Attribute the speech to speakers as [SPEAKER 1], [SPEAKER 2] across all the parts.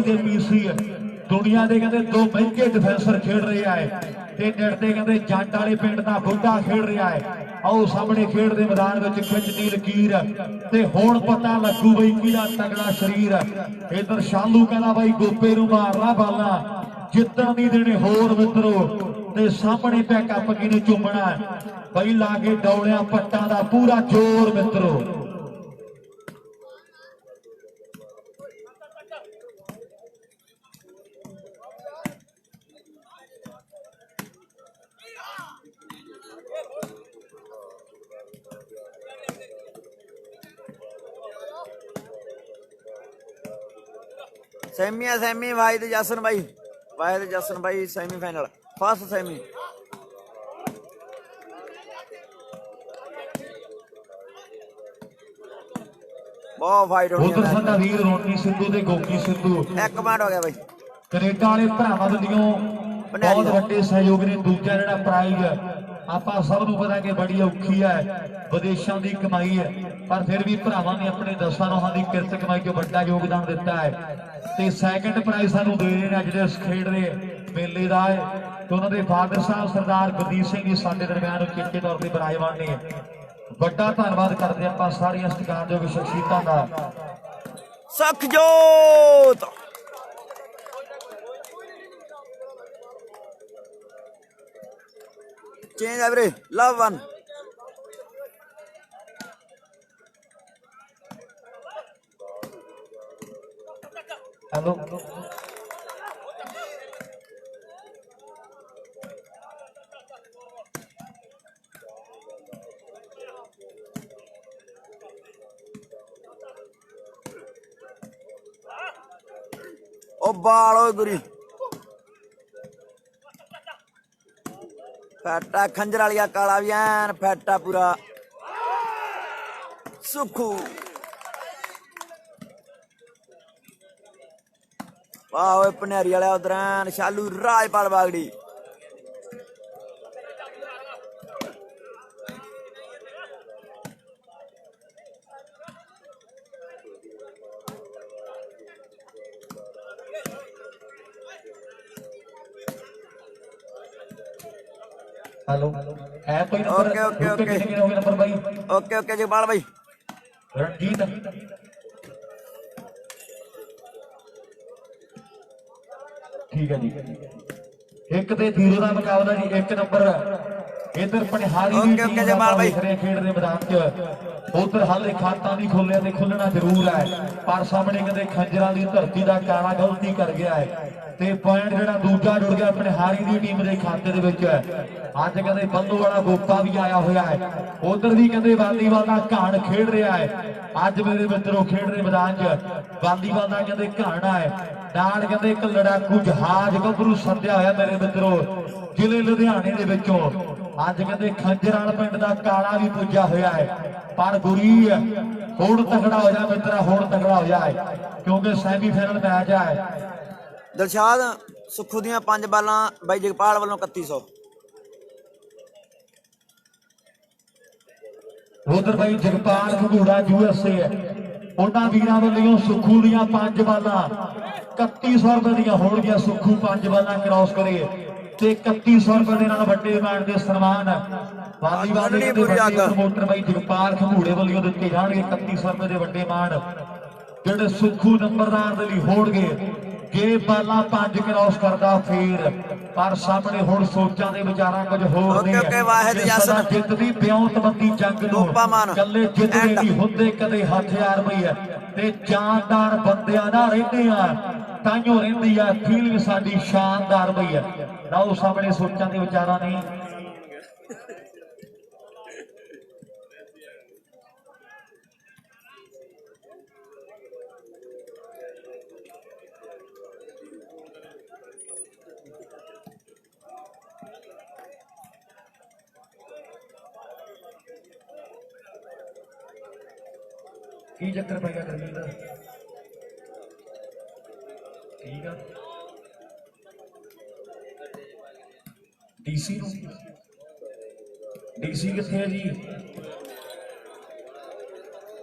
[SPEAKER 1] के पीसी दुनिया के कहते दो महंगे डिफेंसर खेड रहा है ते नेड़ते कहते जट वाले पिंड का बुढ़ा खेड रहा है। आओ सामने खेड के मैदान में खिंचदी लकीर ते हुण पता लगू बई किहदा तगड़ा शरीर। इधर शालू कहना बई गोपे नूं मारना बाला जितन नहीं देने होर मित्रों ते सामने पैकअप किने चुमना बई लागे डौलिया पट्टा का पूरा जोर मित्रों।
[SPEAKER 2] सेमी वाहिद जसन भाई सेमीफाइनल फर्स्ट सेमी। बहुत फाइट हो
[SPEAKER 1] उधर साडा वीर रोटी सिद्धू ते गोकी सिद्धू
[SPEAKER 2] एक मिनट हो गया भाई।
[SPEAKER 1] कनेडा वाले भरावां वल्लों बहुत वड्डे सहयोग ने। दूजा जिहड़ा प्राइज आपां सब नूं पता कि बड़ी औखी है विदेशों की कमाई है पर फिर भी भरावां ने अपने दसां नौहां की किरत कमाई चों वड्डा योगदान दिता है ते सैकंड प्राइज सानूं दे रहे हैं जिहड़े इस खेड दे मेले दा है ते उन्हां दे फादर साहब सरदार गुरदीप सिंह जी साडे दरम्यान उचेचे तौर ते विराजमान ने। ਵੱਡਾ ਧੰਨਵਾਦ ਕਰਦੇ ਆਪਾਂ ਸਾਰੀਆਂ ਸਤਿਕਾਰਯੋਗ ਸ਼ਖਸੀਅਤਾਂ ਦਾ।
[SPEAKER 2] ਸਖਜੋਤ ਚੇਂਜ ਆ ਵੀਰੇ ਲਵ ਵਨ
[SPEAKER 1] ਹੈਲੋ
[SPEAKER 2] ओ बाल गुरी फैटा खंजर वाली काला भी एन फैटा पूरा सुखू वाह पनेरी वाला उधर एन शालू राजपाल बागड़ी
[SPEAKER 1] हेलो है कोई नंबर?
[SPEAKER 2] ओके ओके ओके
[SPEAKER 1] कितने हो गए नंबर भाई?
[SPEAKER 2] ओके ओके जगपाल भाई
[SPEAKER 1] रणजीत ठीक है जी। एक ते जीरो का मुकाबला जी। एक नंबर इधर पनिहारी
[SPEAKER 2] ओके ओके जगपाल भाई
[SPEAKER 1] खेड दे मैदान च उधर हाले खाता नहीं खोलिया ते खुलना जरूर है पर सामने कहते खंजरां दी धरती का काला गलती कर गया है ते पॉइंट जिहड़ा दूजा जुड़ गया पनिहारी दी टीम दे खाते दे विच। अज कहते बंधू वाला गोपा भी आया हुआ है उधर भी कहते वालीबाल का घाण खेड रहा है। अज मेरे मित्रों खेड दे मैदान च वालीबाल का कहते घाण है नाल कहते एक लड़ाकू जहाज गभरू सद्या होया मेरे मित्रों जिले लुधियाने दे विचों। अज कहते खंजराल पिंड का काला भी पुजा होया है पर गुरी हुण तगड़ा हो जाए मित्रा हुण तगड़ा हो जाए क्योंकि सैमीफाइनल मैच है।
[SPEAKER 2] दिलशाद सुखू दियां 5 बालां बाई जगपाल वालों 3100।
[SPEAKER 1] उधर भाई जगपाल घगूड़ा USA है उन्होंने वीरां वालों सुखू दियां 5 बालां 3100 रुपए दियां होणगियां। सुखू 5 बालां क्रॉस करे ते 3100 रुपए दे नाल वड्डे मैच दे सन्मान वालीबाल दे प्रमोटर भाई जगपाल घगूड़े वालों दित्ते जाणगे 3100 रुपए दे वड्डे मान जिहड़े सुखू नंबरदार दे लई होणगे। जे बाला 5 क्रॉस करता फिर पर सामने हुण सोचां दे विचारां कुछ होर ने जित दी ब्याउतबंदी जंग नूं कल्ले जितदे नहीं हुंदे कदे हथियार पई है ते जानदार बंदियां नाल रहिंदे आ ताइयों रहिंदी आ फीलिंग साडी शानदार पई है। लओ सामने सोचां दे विचारां नहीं की चक्कर पै गया गर्मी का ठीक है। डीसी डीसी किथे है जी?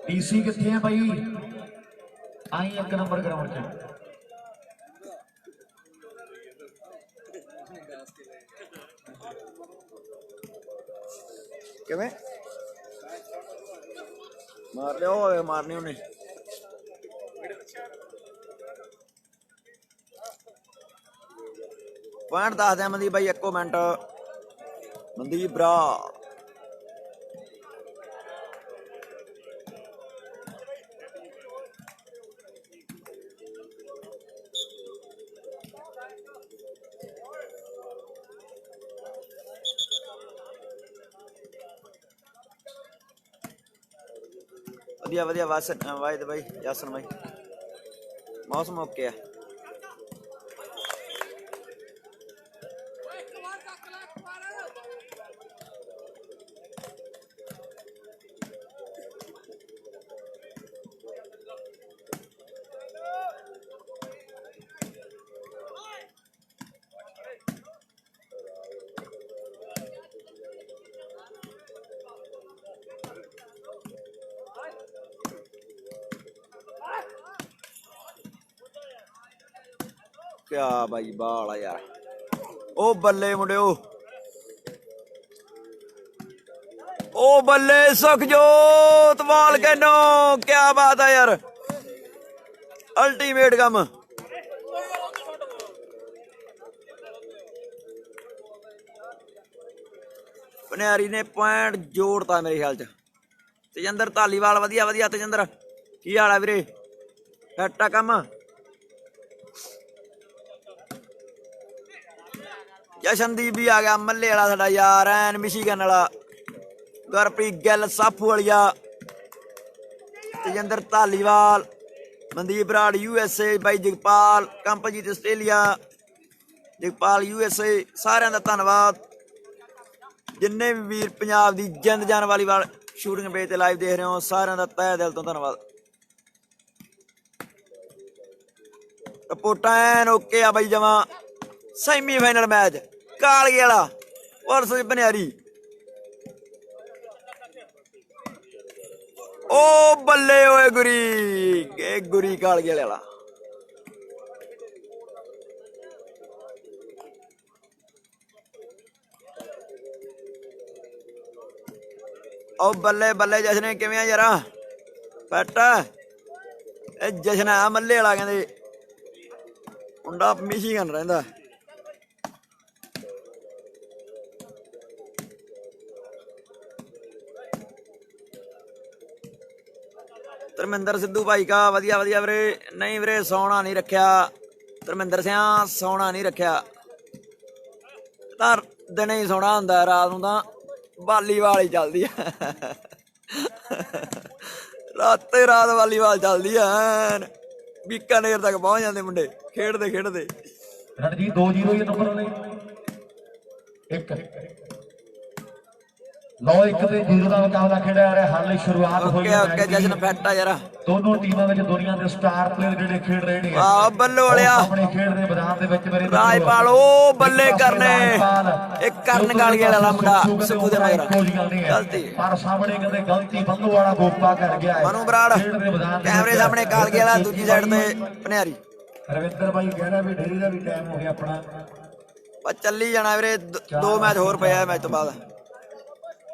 [SPEAKER 1] डीसी किथे है भाई? आई 1 नंबर ग्राउंड च
[SPEAKER 2] ਕਿਵੇਂ ਮਾਰ ਲਿਆ ਹੋਵੇ ਮਾਰਨੀ ਉਹਨੇ ਪੁਆਇੰਟ ਦੱਸ ਦਿਆਂ ਮਨਦੀਪ ਬਾਈ ਇੱਕੋ ਮਿੰਟ ਮਨਦੀਪ ਭਰਾ ਵਧੀਆ ਵਧੀਆ ਵਾਇਦ ਬਾਈ ਯਾਸਨ ਬਾਈ ਮੌਸਮ ਓਕੇ ਆ ਕਿਆ ਬਾਈ ਬਾਲ ਆ ਯਾਰ ਉਹ ਬੱਲੇ ਮੁੰਡਿਓ ਉਹ ਬੱਲੇ ਸੁਖਜੋਤ ਵਾਲ ਕੈਨੋ ਕਿਆ ਬਾਤ ਆ ਯਾਰ ਅਲਟੀਮੇਟ ਕੰਮ ਪਨਿਆਰੀ ਨੇ ਪੁਆਇੰਟ ਜੋੜਤਾ ਮੇਰੇ ਖਿਆਲ ਚ ਤੇਜਿੰਦਰ ਧਾਲੀਵਾਲ ਵਧੀਆ ਵਧੀਆ ਤੇਜਿੰਦਰ ਕੀ ਹਾਲ ਆ ਵੀਰੇ ਘੱਟਾ ਕੰਮ ਜਸ਼ਨਦੀਪ ਵੀ ਆ ਗਿਆ ਮੱਲੇ ਵਾਲਾ ਸਾਡਾ ਯਾਰ ਐਨ ਮਿਸ਼ੀਗਨ ਵਾਲਾ ਗੁਰਪ੍ਰੀਤ ਗਿੱਲ ਸਾਫੂ ਵਾਲੀਆ ਤੇਜਿੰਦਰ ਧਾਲੀਵਾਲ ਮਨਦੀਪ ਬਰਾੜ USA ਬਾਈ ਜਗਪਾਲ ਕੰਪਜੀਤ ਆਸਟ੍ਰੇਲੀਆ ਜਗਪਾਲ USA ਸਾਰਿਆਂ ਦਾ ਧੰਨਵਾਦ ਜਿੰਨੇ ਵੀ ਵੀਰ ਪੰਜਾਬ ਦੀ ਜਿੰਦ ਜਾਨ ਵਾਲੀ ਵਾਲ ਸ਼ੂਟਿੰਗ ਪੇਜ ਤੇ ਲਾਈਵ ਦੇਖ ਰਹੇ ਹੋ ਸਾਰਿਆਂ ਦਾ ਤਹਿ ਦਿਲ ਤੋਂ ਧੰਨਵਾਦ ਰਿਪੋਰਟਾਂ ਐਨ ਓਕੇ ਆ ਬਾਈ ਜਮਾਂ ਸੈਮੀ ਫਾਈਨਲ ਮੈਚ ਕਾਲਗੇ ਵਾਲਾ ਵਰਸਸ ਬਨਿਆਰੀ ਓ ਬੱਲੇ ਓਏ ਗੁਰੀ ਇਹ ਗੁਰੀ ਕਾਲਗੇ ਵਾਲਾ ਓ ਬੱਲੇ ਬੱਲੇ ਜਸ਼ਨ ਕਿਵੇਂ ਆ ਯਾਰਾ ਪੈਟ ਇਹ ਜਸ਼ਨ ਆ ਮੱਲੇ ਵਾਲਾ ਕਹਿੰਦੇ ਮੁੰਡਾ ਮਿਸ਼ੀਗਨ ਰਹਿੰਦਾ ਧਰਮਿੰਦਰ ਸਿੱਧੂ ਭਾਈ ਕਾ ਵਧੀਆ ਵਧੀਆ ਵੀਰੇ ਨਹੀਂ ਵੀਰੇ ਸੌਣਾ ਨਹੀਂ ਰੱਖਿਆ ਧਰਮਿੰਦਰ ਸਿਆਂ ਸੌਣਾ ਨਹੀਂ ਰੱਖਿਆ ਤਾਂ ਦਿਨੇ ਹੀ ਸੌਣਾ ਹੁੰਦਾ ਰਾਤ ਨੂੰ ਤਾਂ ਵਾਲੀਬਾਲ ਹੀ ਚੱਲਦੀ ਆ ਰਾਤੇ ਰਾਤ ਵਾਲੀਬਾਲ ਚੱਲਦੀ ਆ ਬੀਕਾਨੇਰ ਤੱਕ ਪਹੁੰਚ ਜਾਂਦੇ ਮੁੰਡੇ ਖੇਡਦੇ ਖੇਡਦੇ
[SPEAKER 1] ਰਣਜੀਤ 2-0 ਇਹ ਨੰਬਰ ਵਾਲੇ 1 ਲਓ 1-0 ਦਾ ਮੁਕਾਬਲਾ ਖੇਡਿਆ ਜਾ ਰਿਹਾ ਹਾਲੇ ਸ਼ੁਰੂਆਤ ਹੋਈ ਹੈ
[SPEAKER 2] ਓਕੇ ਜਸ਼ਨ ਫੈਟ ਆ ਯਾਰ
[SPEAKER 1] ਦੋਨੋਂ ਟੀਮਾਂ ਵਿੱਚ ਦੁਨੀਆ ਦੇ ਸਟਾਰ ਪਲੇਅਰ ਜਿਹੜੇ ਖੇਡ ਰਹੇ ਨੇ
[SPEAKER 2] ਵਾਹ ਬੱਲੋ ਵਾਲਿਆ
[SPEAKER 1] ਆਪਣੇ ਖੇਡ ਦੇ ਮੈਦਾਨ ਦੇ ਵਿੱਚ ਮੇਰੇ
[SPEAKER 2] ਰਾਜਪਾਲ ਉਹ ਬੱਲੇ ਕਰਨੇ ਇੱਕ ਕਰਨ ਗਾਲੀਏ ਵਾਲਾ ਮੁੰਡਾ ਸਿੱਧੂ ਦੇ ਮਗਰ ਗਲਤੀ
[SPEAKER 1] ਪਰ ਸਾਹਮਣੇ ਕਹਿੰਦੇ ਗਲਤੀ ਬੰਦੂ ਵਾਲਾ ਗੋਪਾ ਕਰ ਗਿਆ ਹੈ
[SPEAKER 2] ਮਨੂ ਬਰਾੜ ਕੈਮਰੇ ਸਾਹਮਣੇ ਕਾਲਗੇ ਵਾਲਾ ਦੂਜੀ ਸਾਈਡ ਤੇ ਪਨਿਆਰੀ
[SPEAKER 1] ਰਵਿੰਦਰ ਬਾਈ ਕਹਿਣਾ ਵੀ ਡੇਰੀ ਦਾ ਵੀ ਟਾਈਮ ਹੋ ਗਿਆ ਆਪਣਾ
[SPEAKER 2] ਬਸ ਚੱਲੀ ਜਾਣਾ ਵੀਰੇ 2 ਮੈਚ ਹੋਰ ਪਿਆ ਮੈਚ ਤੋਂ ਬਾਅਦ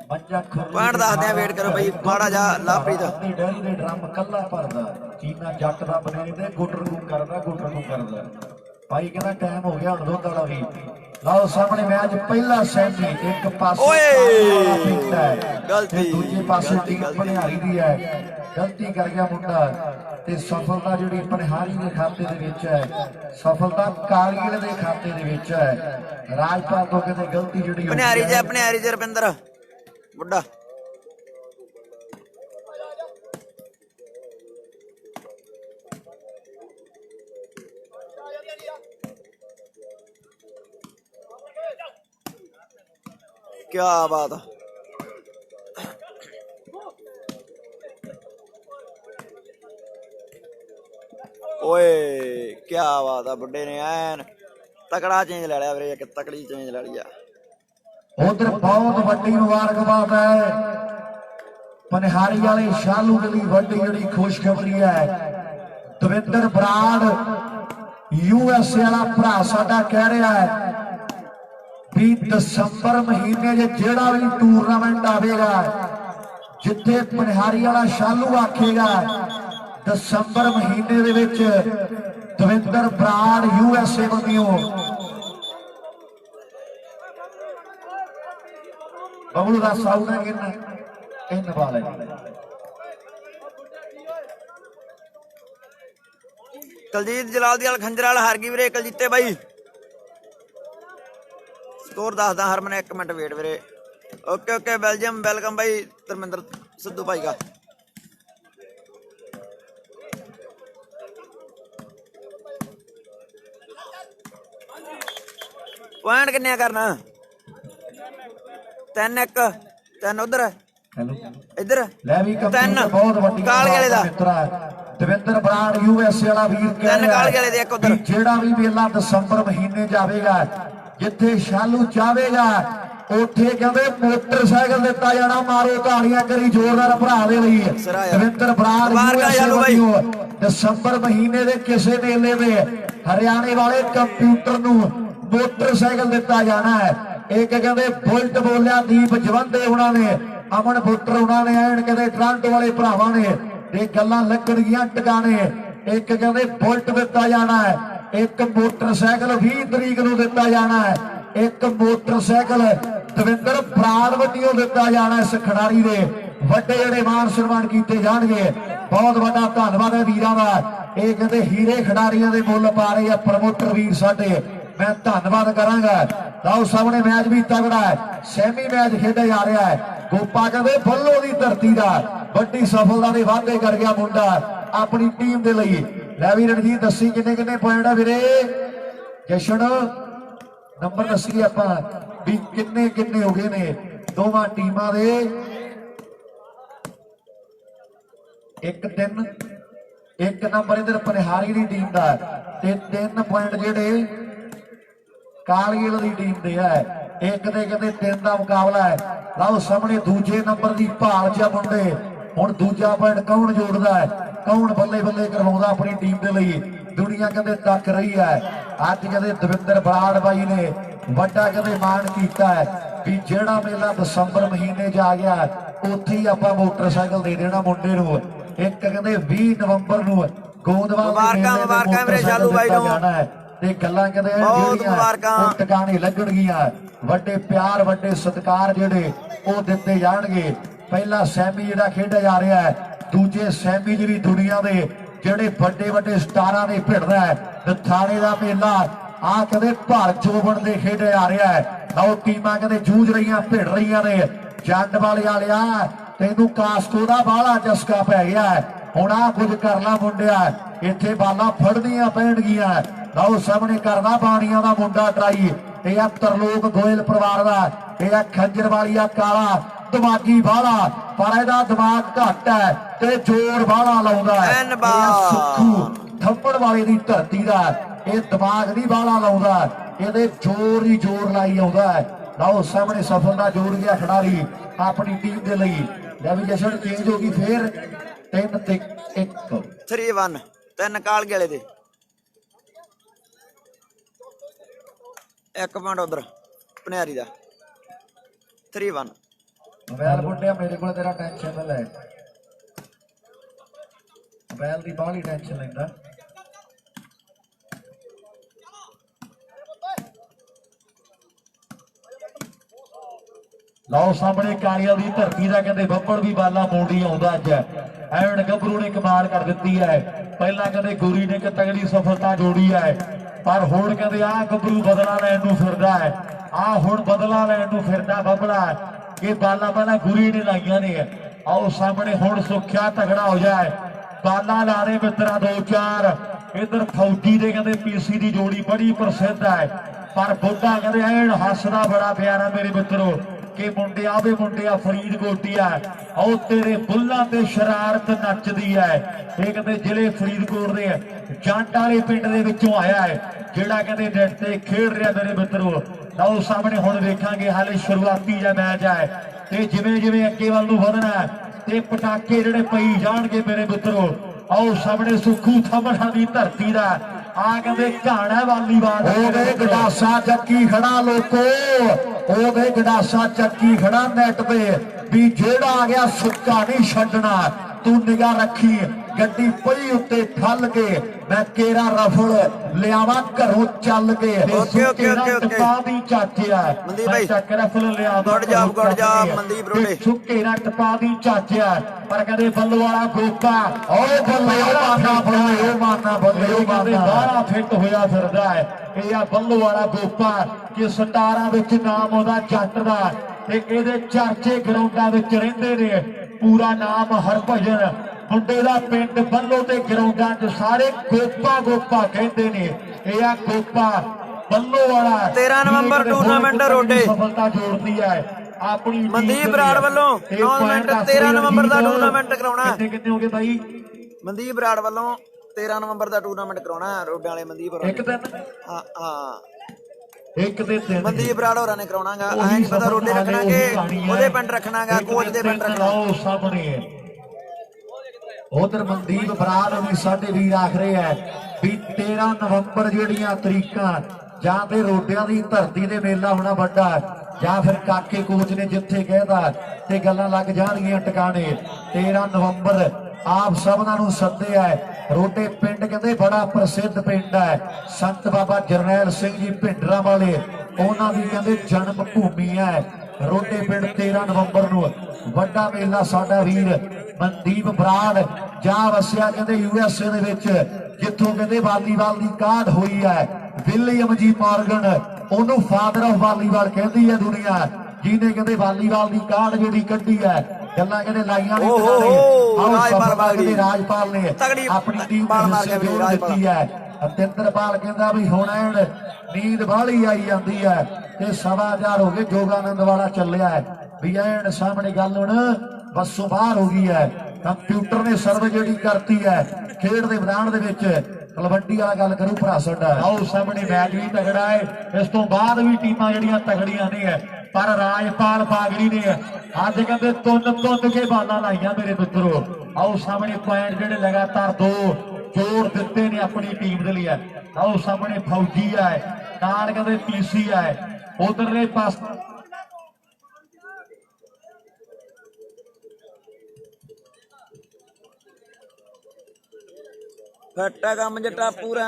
[SPEAKER 2] ਪੁਆਇੰਟ ਦੱਸਦੇ ਆ ਵੇਟ ਕਰੋ ਬਈ ਮਾੜਾ ਜਾ ਲਾਪਰੀਤ
[SPEAKER 1] ਡੈਰੀ ਦੇ ਡਰਮ ਕੱਲਾ ਭਰਦਾ ਚੀਨਾ ਜੱਟ ਦਾ ਬਣੇ ਤੇ ਗੁੱਟਰ ਨੂੰ ਕਰਦਾ ਭਾਈ ਕਹਿੰਦਾ ਟਾਈਮ ਹੋ ਗਿਆ ਹੁਣ ਦੁੱਧ ਵਾਲਾ ਵੀ ਲਓ ਸਾਹਮਣੇ ਮੈਚ ਪਹਿਲਾ ਸੈਮੀ ਇੱਕ ਪਾਸੇ
[SPEAKER 2] ਓਏ ਗਲਤੀ
[SPEAKER 1] ਦੂਜੇ ਪਾਸੇ ਟੀਮ ਪਨਿਆਰੀ ਦੀ ਹੈ ਗਲਤੀ ਕਰ ਗਿਆ ਮੁੰਡਾ ਤੇ ਸਫਲਤਾ ਜਿਹੜੀ ਪਨਿਹਾਰੀ ਦੇ ਖਾਤੇ ਦੇ ਵਿੱਚ ਹੈ ਸਫਲਤਾ ਕਾਲੀਏ ਦੇ ਖਾਤੇ ਦੇ ਵਿੱਚ ਹੈ ਰਾਜਪਾਲ ਤੋਂ ਕਿਤੇ ਗਲਤੀ ਜਿਹੜੀ
[SPEAKER 2] ਪਨਿਆਰੀ ਜੇ ਰਵਿੰਦਰ ਬੁੱਢਾ ਕਿਆ ਬਾਤ ਆ ਓਏ ਕਿਆ ਬਾਤ ਆ ਬੁੱਢੇ ਨੇ ਐਨ ਤਕੜਾ ਚੇਂਜ ਲੈ ਲਿਆ ਵੀਰੇ ਇੱਕ ਤਕੜੀ ਚੇਂਜ ਲੈ ਲਈ ਆ
[SPEAKER 1] ਉਧਰ ਬਹੁਤ ਵੱਡੀ ਮੁਬਾਰਕਬਾਦ ਹੈ ਪਨਿਹਾਰੀ ਵਾਲੇ ਸ਼ਾਲੂ ਦੇ ਲਈ ਵੱਡੀ ਜਿਹੜੀ ਖੁਸ਼ਖਬਰੀ ਹੈ ਦਵਿੰਦਰ ਬਰਾੜ USA ਵਾਲਾ ਭਰਾ ਸਾਡਾ ਕਹਿ ਰਿਹਾ ਹੈ भी दसंबर महीने जेड़ा भी टूरनामेंट आवेगा जिथे पनिहारी वाला शालू आखेगा दसंबर महीने दे विच दविंदर बराड़ USA बनियो बबलू का साउंड है इन वाले
[SPEAKER 2] कलजीत जलालदीन खंजर वाला हार गई वीरे कलजीते भाई स्कोर दसदा हरमन एक मिनट वेट वीरे ओके ओके बेल्जियम वेलकम भाई धर्मेंद्र सिद्धू भाई का पॉइंट किन्ने करना 3-1 3 उधर इधर तीन काल गले दा
[SPEAKER 1] दविंदर बराड़ USA वाला वीर
[SPEAKER 2] तीन काल गले दे एक उधर
[SPEAKER 1] जेड़ा भी मेला दसंबर महीने जावेगा जिथे शालू जावेगा उथे कहते मोटरसाइकिल दिता जाना मारो ताड़ियां करी जोरदार भरा दे लई दविंदर बराड़ USA दसंबर महीने दे किसे मेले में हरियाणे वाले कंप्यूटर नू मोटरसाइकिल दिता जाना है एक कहते बुलट बोलिया दीप जवंदे उन्होंने अमन पुत्र उन्होंने एन कहते टोरंटो वाले भरावां ने ये गल्लां लगणगियां टकाने एक कहते बुलट दिता जाना है एक मोटरसाइकिल 20 तरीक नूं दिता जाना है एक मोटरसाइकिल दविंदर बराड़ वड्डियों दिता जाना इस खिडारी दे वड्डे जिहड़े मान सन्मान कीते जाणगे बहुत वड्डा धन्नवाद है वीरां दा ये कहते हीरे खिडारियां दे मुੱਲ पा रहे हैं प्रमोटर वीर साडे मैं धन्नवाद करांगा लाओ सामने मैच भी तगड़ा है सैमी मैच खेडा जा रहा है गोपा कहते बल्लो दी धरती दा बड़ी सफलता दे वादे कर गया मुंडा अपनी टीम दे लई लै वी रणजीत दसी किन्ने किन्ने पॉइंट है वीरे जशन नंबर दसी आपां भी किन्ने किन्ने हो गए ने दोवां टीमां दे एक नंबर इधर पनिहारी दी टीम दा ते 3 पॉइंट जेडे कालगेल दी टीम दे है एक दे कहते 3 दा मुकाबला है लाओ सामने दूजे नंबर दी भाल च मुंडे हुण दूजा पॉइंट कौन जोड़दा है कौन बल्ले बल्ले करवाउंदा अपनी टीम दे लई दुनिया कहते तक रही है अज कहते दविंदर बराड़ भाई ने वड्डा कहते मान कीता है भी जेड़ा मेला दसंबर महीने च आ गया उत्थे ही आपां मोटरसाइकिल दे देना मुंडे नूं एक कहते 20 नवंबर नूं गोंदवाल
[SPEAKER 2] मुबारकां मेरे शालू भाई नूं
[SPEAKER 1] जाना है ते गल्लां कहते ਜਿਹੜੀਆਂ ਟਿਕਾਣੇ ਲੱਗਣਗੀਆਂ ਵੱਡੇ ਪਿਆਰ ਵੱਡੇ ਸਤਿਕਾਰ ਜਿਹੜੇ ਉਹ ਦਿੱਤੇ ਜਾਣਗੇ ਪਹਿਲਾ ਸੈਮੀ ਜਿਹੜਾ ਖੇਡਿਆ ਜਾ ਰਿਹਾ ਹੈ ਦੂਜੇ ਸੈਮੀ ਜਿਹੜੀ ਦੁਨੀਆ ਦੇ ਜਿਹੜੇ ਵੱਡੇ ਵੱਡੇ ਸਟਾਰਾਂ ਨੇ ਭਿੜਦਾ ਹੈ ਨਥਾਣੇ ਦਾ ਮੇਲਾ ਆ ਕਦੇ ਭਰ ਜੋਬਣ ਦੇ ਖੇਡਿਆ ਜਾ ਰਿਹਾ ਹੈ ਲਓ ਟੀਮਾਂ ਕਦੇ ਜੂਝ ਰਹੀਆਂ ਭਿੜ ਰਹੀਆਂ ਨੇ ਜੰਡ ਵਾਲਿਆ ਤੈਨੂੰ ਕਾਸਕੋ ਦਾ ਬਾਹਲਾ ਚਸਕਾ ਪੈ ਗਿਆ ਹੁਣ ਆ ਕੁਝ ਕਰ ਲਾ ਮੁੰਡਿਆ ਇੱਥੇ ਬਾਲਾਂ ਫੜਦੀਆਂ ਪੈਣਗੀਆਂ ਲਓ ਸਾਹਮਣੇ ਕਰਦਾ ਬਾਣੀਆਂ ਦਾ ਮੁੰਡਾ ਟਰਾਈ ਇਹ ਆ ਤਰਲੋਕ ਗੋਇਲ ਪਰਿਵਾਰ ਦਾ ਇਹ ਆ ਖੰਜਰ ਵਾਲੀਆ ਕਾਲਾ ਦਿਮਾਗੀ ਬਾਹਲਾ ਪਰ ਇਹਦਾ ਦਿਮਾਗ ਘੱਟ ਹੈ ਤੇ ਜ਼ੋਰ ਬਾਹਲਾ ਲਾਉਂਦਾ ਹੈ ਸੁੱਖੂ ਥੱਪੜ ਵਾਲੇ ਦੀ ਧਰਤੀ ਦਾ ਇਹ ਦਿਮਾਗ ਨਹੀਂ ਬਾਹਲਾ ਲਾਉਂਦਾ ਇਹਦੇ ਜ਼ੋਰ ਹੀ ਜ਼ੋਰ ਲਾਈ ਆਉਂਦਾ ਹੈ ਲਓ ਸਾਹਮਣੇ ਸਫਲਤਾ ਜੋੜ ਗਿਆ ਖਿਡਾਰੀ ਆਪਣੀ ਟੀਮ ਦੇ ਲਈ ਲੈ ਵੀ ਜਸ਼ਨ ਚੇਂਜ ਹੋ ਗਈ ਫੇਰ 3 ਤੇ 1
[SPEAKER 2] 3-1 3 ਕਾਲ ਗੇਲੇ ਦੇ एक पॉइंट उधर पनिहारी दा 3-1
[SPEAKER 1] मोबाइल मुंडिया मेरे को तेरा टेंशन ना ले मोबाइल दी बाहली टेंशन लेंदा लाओ सामने कालिया दी धरती दा कहंदे बब्बड़ भी बाला मोड़ी आउंदा अज एवं गबरू ने कमाल कर दित्ती है पहला कहंदे गुरी ने एक तगड़ी सफलता जोड़ी है पर हुण कहंदे आ गबरू बदला लैण नूं फिरदा है आ हुण बदला लैण नूं फिरदा बबला ये बाला पहला गुरी ने लाइयां ने आओ सामने हुण सुख्या तगड़ा हो जाए बाला ला रहे मित्रा 2-4 इधर फौजी दे कहंदे PC दी जोड़ी बड़ी प्रसिद्ध है पर बुड्ढा कहंदे ऐन हसदा बड़ा प्यारा मेरे मित्रों कि मुंडिया वे मुंडिया फरीदकोट दी है आओ तेरे बुल्लां ते शरारत नचदी है ये कहंदे जिले फरीदकोट दे जंड वाले पिंड दे विचों आया है जेड़ा कहंदे नेट ते खेड रहा मेरे मित्रों आओ सामने हुण वेखांगे हाले शुरुआती जा मैच है ते जिवें जिवें अगे वल नूं वधना है ते पटाके जिहड़े पई जाणगे मेरे मित्रों आओ सामने सुखू थमड़ा दी धरती दा ਆ ਕਹਿੰਦੇ ਘਾਣਾ ਵਾਲੀਬਾਲ
[SPEAKER 3] ਉਹਦੇ ਗਡਾਸਾ ਚੱਕੀ ਖੜਾ ਲੋਕੋ, ਉਹਦੇ ਗਡਾਸਾ ਚੱਕੀ ਖੜਾ ਨੈਟ ਤੇ ਵੀ ਜਿਹੜਾ ਆ ਗਿਆ ਸੁੱਕਾ ਨਹੀਂ ਛੱਡਣਾ। ਤੂੰ ਨਿਗਾਹ ਰੱਖੀ ਗੱਡੀ ਪਈ ਉੱਤੇ ਠੱਲ ਕੇ ਮੈਂ ਕੇਰਾ ਰਫਲ ਲਿਆਵਾਂ ਘਰੋਂ ਚੱਲ ਕੇ।
[SPEAKER 1] ਟਪਾ ਦੀ ਚਾਚਿਆ
[SPEAKER 2] ਮਨਦੀਪ ਭਾਈ
[SPEAKER 1] ਚੱਕ ਰਫਲ ਲਿਆ
[SPEAKER 2] ਗੁੱਡ ਜਾਬ ਮਨਦੀਪ ਰੋਡੇ
[SPEAKER 1] ਸੁੱਕੇ ਨਾ ਟਪਾ ਦੀ ਚਾਚਿਆ ਪਰ ਕਹਿੰਦੇ ਬੱਲੂ ਵਾਲਾ ਗੋਪਾ ਓਏ ਬੱਲੇ ਮਾਨਾ ਬੱਲੇ ਮਾਨਾ ਬੱਲੇ ਕਹਿੰਦੇ ਬਾਹਲਾ ਫਿੱਟ ਹੋਇਆ ਫਿਰਦਾ ਹੈ। ਇਹ ਆ ਬੱਲੂ ਵਾਲਾ ਗੋਪਾ ਕਿ ਸਟਾਰਾਂ ਵਿੱਚ ਨਾਮ ਉਹਦਾ ਜੱਟ ਦਾ ਤੇ ਇਹਦੇ ਚਰਚੇ ਗਰਾਊਂਡਾਂ ਵਿੱਚ ਰਹਿੰਦੇ ਨੇ। ਪੂਰਾ ਨਾਮ ਹਰਭਜਨ ਮੁੰਡੇ ਦਾ ਪਿੰਡ ਬੱਲੋ ਤੇ ਗਰਾਊਂਡਾਂ 'ਚ ਸਾਰੇ ਗੋਪਾ ਗੋਪਾ ਕਹਿੰਦੇ ਨੇ। ਇਹ ਆ ਗੋਪਾ ਬੱਲੋ ਵਾਲਾ
[SPEAKER 2] 13 ਨਵੰਬਰ ਟੂਰਨਾਮੈਂਟ ਰੋਡੇ
[SPEAKER 1] ਸਫਲਤਾ ਜੋੜਦੀ ਹੈ ਆਪਣੀ
[SPEAKER 2] ਮਨਦੀਪ ਬਰਾੜ ਵੱਲੋਂ ਟੂਰਨਾਮੈਂਟ 13 ਨਵੰਬਰ ਦਾ ਟੂਰਨਾਮੈਂਟ ਕਰਾਉਣਾ।
[SPEAKER 1] ਕਿੰਨੇ ਹੋ ਗਏ ਬਾਈ?
[SPEAKER 2] ਮਨਦੀਪ ਬਰਾੜ ਵੱਲੋਂ 13 ਨਵੰਬਰ ਦਾ ਟੂਰਨਾਮੈਂਟ ਕਰਾਉਣਾ ਰੋਡਾਂ ਵਾਲੇ ਮਨਦੀਪ ਹੋਰਾਂ
[SPEAKER 1] ਇੱਕ ਦਿਨ
[SPEAKER 2] ਹਾਂ
[SPEAKER 1] ਇੱਕ ਦੇ ਤਿੰਨ
[SPEAKER 2] ਮਨਦੀਪ ਬਰਾੜ ਹੋਰਾਂ ਨੇ ਕਰਾਉਣਾਗਾ। ਐ ਨਹੀਂ ਪਤਾ ਰੋਡੇ ਰੱਖਣਾ ਕਿ ਉਹਦੇ ਪਿੰਡ ਰੱਖਣਾਗਾ, ਕੋਚ ਦੇ ਪਿੰਡ ਰੱਖਣਾ।
[SPEAKER 1] ਉਹ ਸਾਹਮਣੇ
[SPEAKER 3] ਉਧਰ ਮਨਦੀਪ ਬਰਾੜ ਵੀ ਸਾਡੇ ਵੀਰ ਆਖ ਰਹੇ ਹੈ ਵੀ 13 ਨਵੰਬਰ ਜਿਹੜੀਆਂ ਤਰੀਕਾਂ ਜਾਂ ਤੇ ਰੋਡਿਆਂ ਦੀ ਧਰਤੀ ਦੇ ਮੇਲਾ ਹੋਣਾ ਵੱਡਾ ਜਾਂ ਫਿਰ ਕਾਕੇ ਕੋਚ ਨੇ ਜਿੱਥੇ ਕਹਿਦਾ ਤੇ ਗੱਲਾਂ ਲੱਗ ਜਾਣਗੀਆਂ ਟਿਕਾਣੇ। 13 ਨਵੰਬਰ ਆਪ ਸਭਨਾਂ ਨੂੰ ਸੱਦਿਆ ਰੋਡੇ ਪਿੰਡ ਕਹਿੰਦੇ ਬੜਾ ਪ੍ਰਸਿੱਧ ਪਿੰਡ ਹੈ। ਸੰਤ ਬਾਬਾ ਜਰਨੈਲ ਸਿੰਘ ਜੀ ਭਿੰਡਰਾਂ ਵਾਲੇ ਉਹਨਾਂ ਦੀ ਕਹਿੰਦੇ ਜਨਮ ਭੂਮੀ ਹੈ ਰੋਡੇ ਪਿੰਡ। 13 ਨਵੰਬਰ ਨੂੰ ਵੱਡਾ ਮੇਲਾ ਸਾਡਾ ਵੀਰ ਮਨਦੀਪ ਬਰਾੜ ਜਾ ਵਸਿਆ ਕਹਿੰਦੇ USA ਦੇ ਵਿੱਚ ਜਿੱਥੋਂ ਕਹਿੰਦੇ ਵਾਲੀਬਾਲ ਦੀ ਕਾਢ ਹੋਈ ਹੈ। ਵਿਲੀਅਮ ਜੀ ਮਾਰਗਨ ਉਹਨੂੰ ਫਾਦਰ ਆਫ ਵਾਲੀਬਾਲ ਕਹਿੰਦੀ ਹੈ ਦੁਨੀਆ, ਜਿਹਨੇ ਕਹਿੰਦੇ ਵਾਲੀਬਾਲ ਦੀ ਕਾਢ ਜਿਹੜੀ ਕੱਢੀ ਹੈ। ਗੱਲਾਂ ਕਹਿੰਦੇ ਲਾਈਆਂ ਵੀ ਰਾਜਪਾਲ ਨੇ ਆਪਣੀ ਟੀਮ ਨੂੰ ਦਿੱਤੀ ਹੈ। ਅਤਿੰਦਰਪਾਲ ਕਹਿੰਦਾ ਵੀ ਹੁਣ ਐਨ ਨੀਂਦ ਬਾਹਲੀ ਆਈ ਜਾਂਦੀ ਹੈ ਤੇ 1,000 ਹੋ ਗਏ। ਜੋਗਾਨੰਦ ਵਾਲਾ ਚੱਲਿਆ ਵੀ ਐਨ ਸਾਹਮਣੇ ਗੱਲ ਹੁਣ ਬੱਸੋਂ ਬਾਹਰ ਹੋ ਗਈ ਹੈ। ਕੰਪਿਊਟਰ ਨੇ ਸਰਵ ਜਿਹੜੀ ਕਰਤੀ ਹੈ ਖੇਡ ਦੇ ਮੈਦਾਨ ਦੇ ਵਿੱਚ। ਤਲਵੰਡੀ ਵਾਲਾ ਗੱਲ ਕਰੂ ਭਰਾ ਸਾਡਾ।
[SPEAKER 1] ਆਓ ਸਾਹਮਣੇ ਮੈਚ ਵੀ ਤਗੜਾ ਹੈ, ਇਸ ਤੋਂ ਬਾਅਦ ਵੀ ਟੀਮਾਂ ਜਿਹੜੀਆਂ ਤਗੜੀਆਂ ਨੇ ਪਰ ਰਾਜਪਾਲ ਬਾਗੜੀ ਨੇ ਅੱਜ ਕਹਿੰਦੇ ਤੁੰਨ ਕੇ ਬਾਲਾਂ ਲਾਈਆਂ ਮੇਰੇ ਮਿੱਤਰੋ। ਆਓ ਸਾਹਮਣੇ ਪੁਆਇੰਟ ਜਿਹੜੇ ਲਗਾਤਾਰ 2 ਜੋੜ ਦਿੱਤੇ ਨੇ ਆਪਣੀ ਟੀਮ ਦੇ ਲਈ। ਆਓ ਸਾਹਮਣੇ ਫੌਜੀ ਹੈ ਨਾਲ ਕਹਿੰਦੇ PC ਹੈ ਉਧਰਲੇ ਪਾਸ।
[SPEAKER 2] ਫੱਟਾ ਕੰਮ ਜੱਟਾ ਪੂਰਾ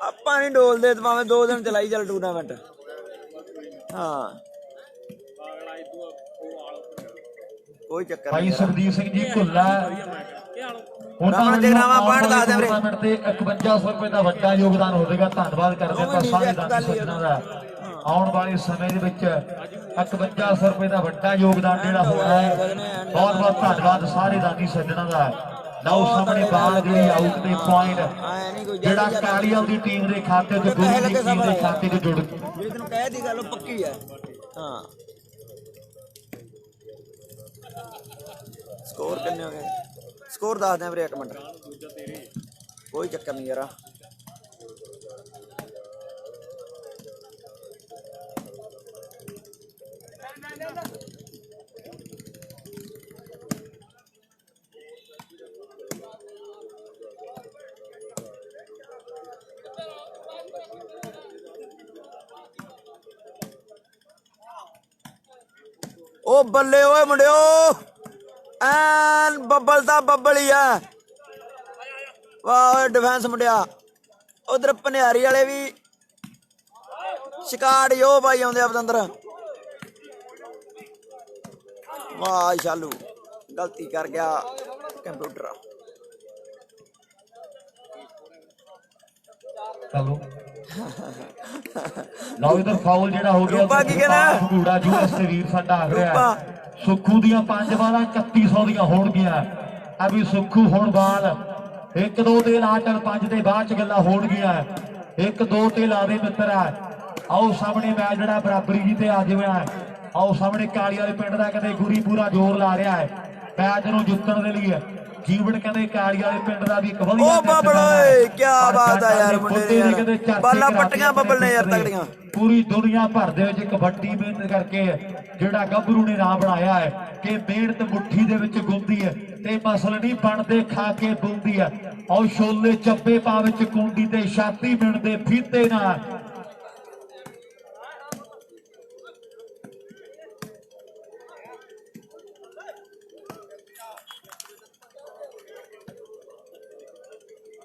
[SPEAKER 2] ਆਪਾਂ ਨਹੀਂ ਡੋਲਦੇ ਭਾਵੇਂ 2 ਦਿਨ ਚਲਾਈ ਚੱਲ ਟੂਰਨਾਮੈਂਟ। ਹਾਂ ਕੋਈ ਚੱਕਰ
[SPEAKER 1] ਭਾਈ
[SPEAKER 2] ਨਹੀਂ।
[SPEAKER 1] ਸਰਦੀਪ ਸਿੰਘ ਜੀ ਭੁੱਲਾ
[SPEAKER 2] ਰਮਨ ਜਗਰਾਵਾਂ ਪੁਆਇੰਟ ਦੱਸ ਦੇ ਵੀਰੇ।
[SPEAKER 1] ਟੂਰਨਾਮੈਂਟ ਤੇ 5100 ਰੁਪਏ ਦਾ ਵੱਡਾ ਯੋਗਦਾਨ ਹੋਵੇਗਾ। ਧੰਨਵਾਦ ਕਰਦੇ ਆਪਾਂ ਸਾਰੇ ਦਾਨੀ ਸੱਜਣਾਂ ਦਾ। ਆਉਣ ਵਾਲੇ ਸਮੇਂ ਦੇ ਵਿੱਚ 5100 ਰੁਪਏ ਦਾ ਵੱਡਾ ਯੋਗਦਾਨ ਜਿਹੜਾ ਹੋਣਾ ਹੈ। ਬਹੁਤ ਬਹੁਤ ਧੰਨਵਾਦ ਸਾਰੇ ਦਾਨੀ ਸੱਜਣਾਂ ਦਾ। ਲਓ ਸਾਹਮਣੇ ਬਾਲ ਜਿਹੜੀ ਆਊਟ ਦੇ ਪੁਆਇੰਟ ਜਿਹੜਾ ਕਾਲੀਆਂ ਦੀ ਟੀਮ ਦੇ ਖਾਤੇ ਤੇ ਗੁਰੂ ਦੀ ਟੀਮ ਦੇ ਖਾਤੇ ਤੇ ਜੁੜ
[SPEAKER 2] ਜਿਹੜੀ ਤੈਨੂੰ ਕਹਿ ਦੀ ਗੱਲ ਉਹ ਪੱਕੀ ਹੈ। ਹਾਂ ਸਕੋਰ ਕਿੰਨੇ ਹੋ ਗਏ? ਸਕੋਰ ਦੱਸ ਦਿਆਂ ਵੀਰੇ 1 ਮਿੰਟ। ਕੋਈ ਚੱਕਰ ਨਹੀਂ ਯਾਰ। ਉਹ ਬੱਲੇ ਓਏ ਮੁੰਡਿਓ ਐਨ ਬੱਬਲ ਦਾ ਬੱਬਲ ਹੀ ਆ। ਵਾਹ ਡਿਫੈਂਸ ਮੁੰਡਿਆ। ਉਧਰ ਭਨਿਆਰੀ ਵਾਲੇ ਵੀ ਸ਼ਿਕਾਰ ਯੋ ਭਾਈ ਆਉਂਦੇ ਆ ਪਤੰਦਰ। ਵਾਹ ਸ਼ਾਲੂ ਗਲਤੀ ਕਰ ਗਿਆ ਕੰਪਿਊਟਰ।
[SPEAKER 1] ਚਲੋ ਲਓ ਇਧਰ ਫਾਉਲ ਜਿਹੜਾ ਹੋ ਗਿਆ
[SPEAKER 2] ਰੂਪਾ ਕੀ ਕਹਿੰਦਾ?
[SPEAKER 1] ਭੂੜਾ US ਤੇ ਵੀਰ ਸਾਡਾ ਆ ਰਿਹਾ। ਸੁੱਖੂ ਦੀਆਂ 5 ਬਾਲਾਂ 3100 ਦੀਆਂ ਹੋਣਗੀਆਂ। ਆ ਵੀ ਸੁੱਖੂ ਹੁਣ ਬਾਲ 1-2 ਤੇ ਲਾ ਚੱਲ 5 ਦੇ ਬਾਅਦ ਚ ਗੱਲਾਂ ਹੋਣਗੀਆਂ। 1-2 ਤੇ ਲਾ ਦੇ ਮਿੱਤਰਾ। ਆਓ ਸਾਹਮਣੇ ਮੈਚ ਜਿਹੜਾ ਬਰਾਬਰੀ ਜੀ ਤੇ ਆ ਜਿਵੇਂ ਆਓ ਸਾਹਮਣੇ ਕਾਲੀ ਵਾਲੇ ਪਿੰਡ ਦਾ ਕਹਿੰਦੇ ਗੁਰੀ ਪੂਰਾ ਜ਼ੋਰ ਲਾ ਰਿਹਾ ਹੈ ਮੈਚ ਨੂੰ ਜਿੱਤਣ ਦੇ ਲਈ। ਜੀਵਨ ਕਹਿੰਦੇ ਕਾਲੀ ਵਾਲੇ ਪਿੰਡ ਦਾ ਵੀ ਇੱਕ
[SPEAKER 2] ओ
[SPEAKER 1] ਵਧੀਆ
[SPEAKER 2] बबल ओए क्या बात है यार मुंडे ने यार बाला पट्टियां बबल ने यार तगड़ियां
[SPEAKER 1] ਪੂਰੀ ਦੁਨੀਆ ਭਰ ਦੇ ਵਿੱਚ ਕਬੱਡੀ ਮਿਹਨਤ ਕਰਕੇ ਜਿਹੜਾ ਗੱਭਰੂ ਨੇ ਨਾਮ ਬਣਾਇਆ ਹੈ ਕਿ ਮਿਹਨਤ ਮੁੱਠੀ ਦੇ ਵਿੱਚ ਗੁੰਦੀ ਹੈ ਤੇ ਮਸਲ ਨਹੀਂ ਬਣਦੇ ਖਾ ਕੇ ਬੁੰਦੀ ਹੈ ਔਰ ਛੋਲੇ ਚੱਬੇ ਪਾ ਵਿੱਚ ਕੁੰਡੀ ਤੇ ਛਾਤੀ ਮਿਣਦੇ ਫੀਤੇ ਨਾਲ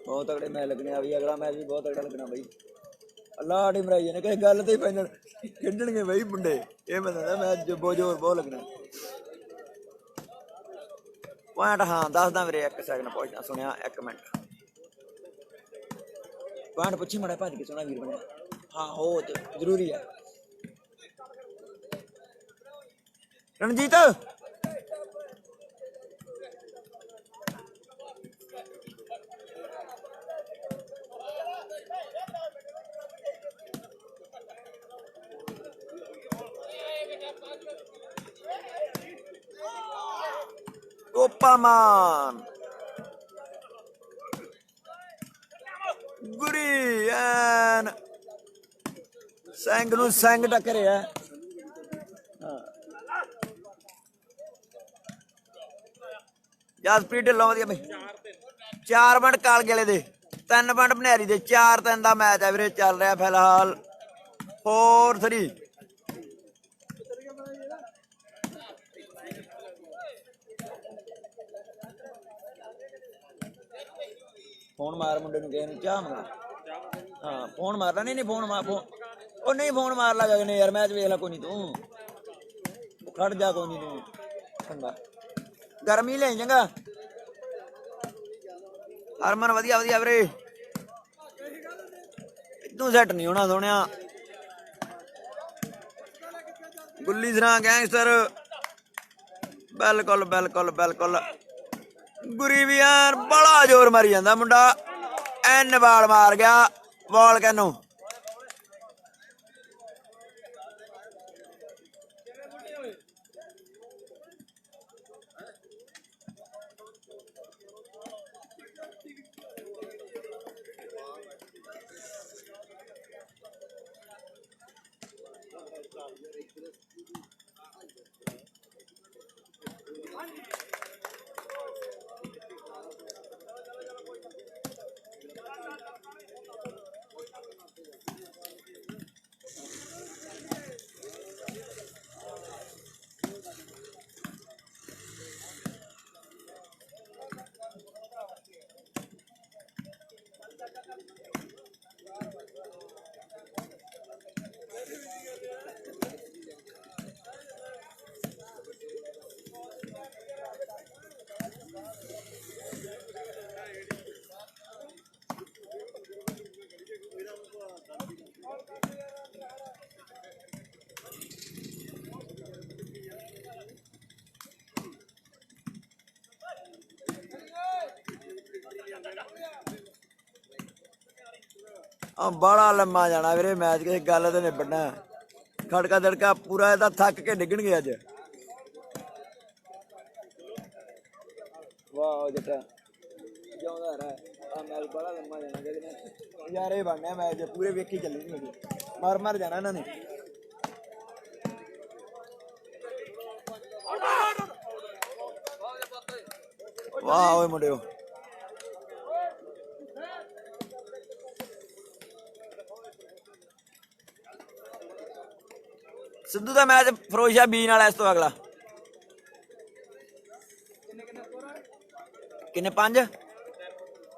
[SPEAKER 2] बहुत तगड़े मैच लगने अभी अगला मैच भी बहुत तगड़ा लगना बई अल्लाह आड़ी मराई ने कहीं गल ते पैन खेडणगे बई मुंडे ये मैं दसदा मैच बहुत जोर बहुत लगना पॉइंट हाँ दसदा मेरे एक सेकंड पहुंचना सुनिया एक मिनट पॉइंट पुछी मड़ा भज के सोना वीर बने हाँ हो जरूरी है Ranjit Opaman Guri and Sang nu sang टक्कर है जसप्रीत ढिल्लों वधिया बई 4 पॉइंट काल गेले दे 3 पॉइंट भनैरी दे 4-3 दा मैच है वीरे चल रहा फिलहाल 4-3 फोन मार मुंडे नु कहे चाह मंगा हाँ फोन मारना नहीं फोन मार फोन ओ नहीं फोन मार ला गगने यार मैच वेख ला कोई नहीं तू खड़ जा कोई नहीं तू चंगा गर्मी ले चंगा हरमन वधिया वधिया वीरे इतों सैट नहीं होना सोनिया गुल्ली सरा गैंगस्टर बिल्कुल बिल्कुल बिल्कुल गुरी भी यार बड़ा जोर मारी जाता मुंडा एन बाल मार गया बॉल कैनू बड़ा लम्मा जाना वीरे मैच किसी गल तो निबड़ना खड़का दड़का पूरा इहदा थक के डिगणगे अज वाह जट्टा जिउंदा रह मैच बड़ा लम्मा जाना नज़ारे बनने मैच पूरे वेखी चलने मर मर जाना इन्होंने वाह ओए मुंडियो सिद्धू का मैच फिरोजशाह बी नाल इस तो अगला किन्ने 5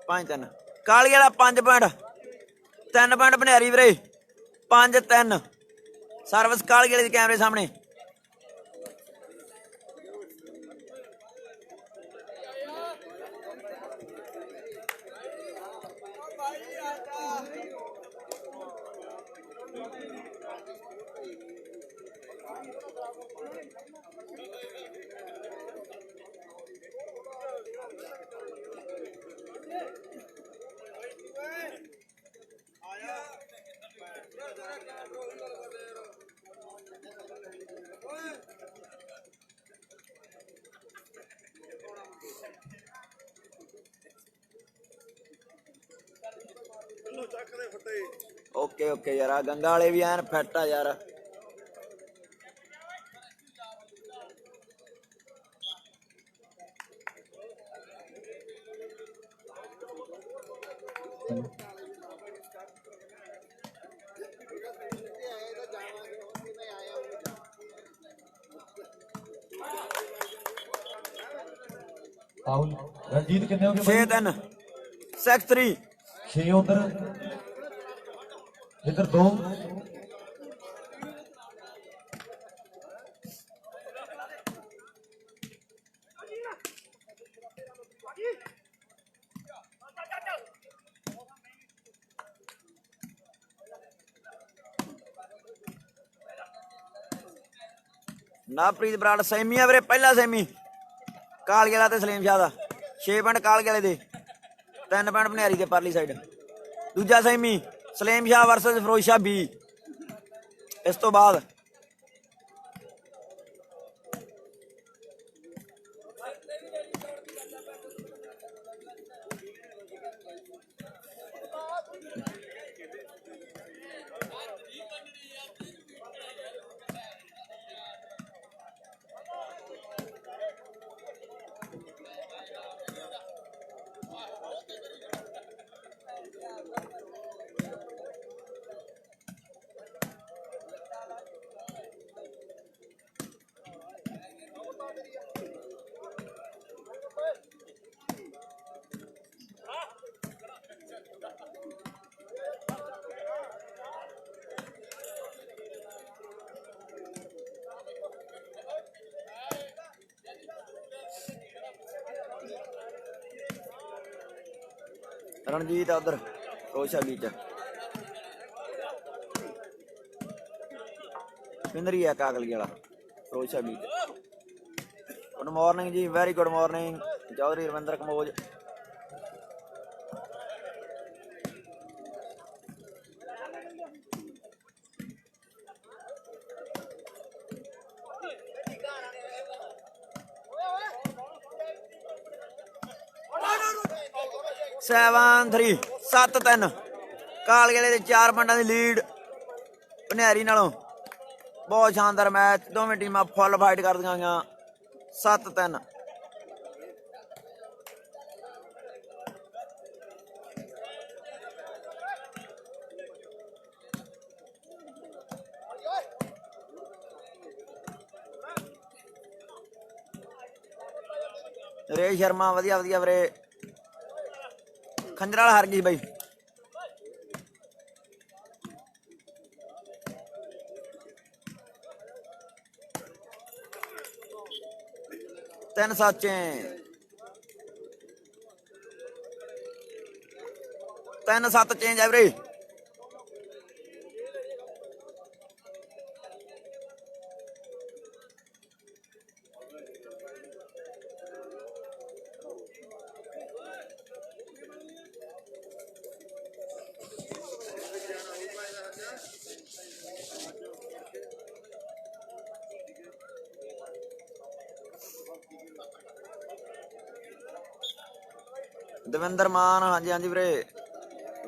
[SPEAKER 2] 5-3 काली वाला 5 पॉइंट 3 पॉइंट भनैरी वीरे 5-3 सर्विस काली वाले कैमरे सामने ਓਕੇ ਓਕੇ ਯਾਰ, ਆ ਗੰਗਾ ਵਾਲੇ ਵੀ ਐਨ ਫਿੱਟ ਆ ਯਾਰ।
[SPEAKER 1] ਆਉਲ ਰਣਜੀਤ ਕਿੰਨੇ ਹੋ ਗਏ
[SPEAKER 2] 6-3 6-3
[SPEAKER 1] 6 ਉਧਰ ਇੱਧਰ 2
[SPEAKER 2] ਨਾਪ੍ਰੀਤ ਬਰਾੜ ਸੈਮੀ ਆ ਵੀਰੇ, ਪਹਿਲਾ ਸੈਮੀ ਕਾਲਗੇ ਵਾਲਾ ਤੇ ਸਲੀਮ ਸ਼ਾਹ ਦਾ। 6 ਪੁਆਇੰਟ ਕਾਲਗੇ ਵਾਲੇ ਦੇ, 3 ਪੁਆਇੰਟ ਭਨਿਆਰੀ ਦੇ ਪਰਲੀ ਸਾਈਡ। ਦੂਜਾ ਸੈਮੀ ਸਲੀਮ ਸ਼ਾਹ ਵਰਸਸ ਫਿਰੋਜ਼ ਸ਼ਾਹ B। ਇਸ ਤੋਂ ਬਾਅਦ ਰਣਜੀਤ ਆ ਉਧਰ ਫਿਰੋਜ਼ ਸ਼ਾਹ B ਚ। ਪਿੰਦਰੀ ਆ ਕਾਗਲੀ ਵਾਲਾ ਫਿਰੋਜ਼ ਸ਼ਾਹ B ਚ। ਗੁੱਡ ਮਾਰਨਿੰਗ ਜੀ, very good morning Chaudhary Ravinder Kamboj. Seven 3 7-3 ਕਾਲਗੇ ਵਾਲੇ ਦੇ 4 ਪੁਆਇੰਟਾਂ ਦੀ ਲੀਡ ਭਨਿਆਰੀ ਨਾਲੋਂ। ਬਹੁਤ ਸ਼ਾਨਦਾਰ ਮੈਚ, ਦੋਵੇਂ ਟੀਮਾਂ ਫੁੱਲ ਫਾਈਟ ਕਰਦੀਆਂ ਗਈਆਂ। 7-3 ਰੇ ਸ਼ਰਮਾ ਵਧੀਆ ਵਧੀਆ ਵੀਰੇ। ਖੰਜਰ ਵਾਲਾ ਹਾਰ ਗਈ ਬਾਈ। ਤਿੰਨ ਸੱਚੇ 3-7 ਚੇਂਜ ਆ ਵੀਰੇ। ਦਵਿੰਦਰ ਮਾਨ ਹਾਂਜੀ ਹਾਂਜੀ ਵੀਰੇ,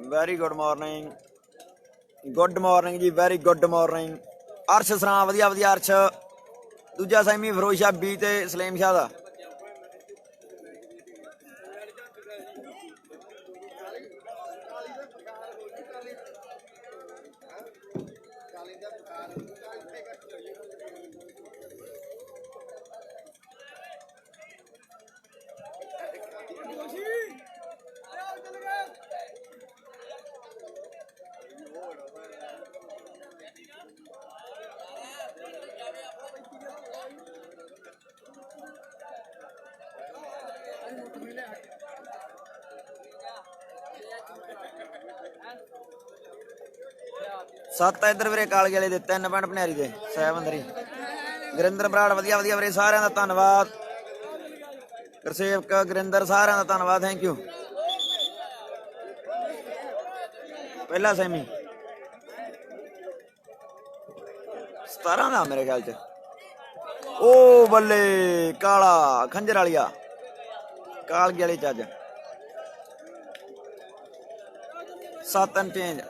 [SPEAKER 2] very good morning. Good morning ਜੀ, ਵੈਰੀ ਗੁੱਡ ਮਾਰਨਿੰਗ। ਅਰਸ਼ ਸਰਾਂ ਵਧੀਆ ਵਧੀਆ ਅਰਸ਼। ਦੂਜਾ ਸੈਮੀ ਫਿਰੋਜ਼ ਸ਼ਾਹ B ਤੇ ਸਲੀਮ ਸ਼ਾਹ ਦਾ। ਸੱਤ ਇੱਧਰ ਵੀਰੇ ਕਾਲਗੇ ਵਾਲੇ ਦੇ, 3 ਪੁਆਇੰਟ ਭਨਿਆਰੀ ਦੇ। 7-3 ਗੁਰਿੰਦਰ ਬਰਾੜ ਵਧੀਆ ਵਧੀਆ ਵੀਰੇ, ਸਾਰਿਆਂ ਦਾ ਧੰਨਵਾਦ। ਗੁਰਸੇਵਕ ਗੁਰਿੰਦਰ ਸਾਰਿਆਂ ਦਾ ਧੰਨਵਾਦ, ਥੈਂਕ ਯੂ। ਪਹਿਲਾ ਸੈਮੀ 17 ਦਾ ਮੇਰੇ ਖਿਆਲ ਚ। ਓ ਬੱਲੇ ਕਾਲਾ ਖੰਜਰ ਵਾਲੀਆ ਕਾਲਗੇ ਵਾਲੇ ਚ ਅੱਜ 7 ਰਨ ਚੇਂਜ।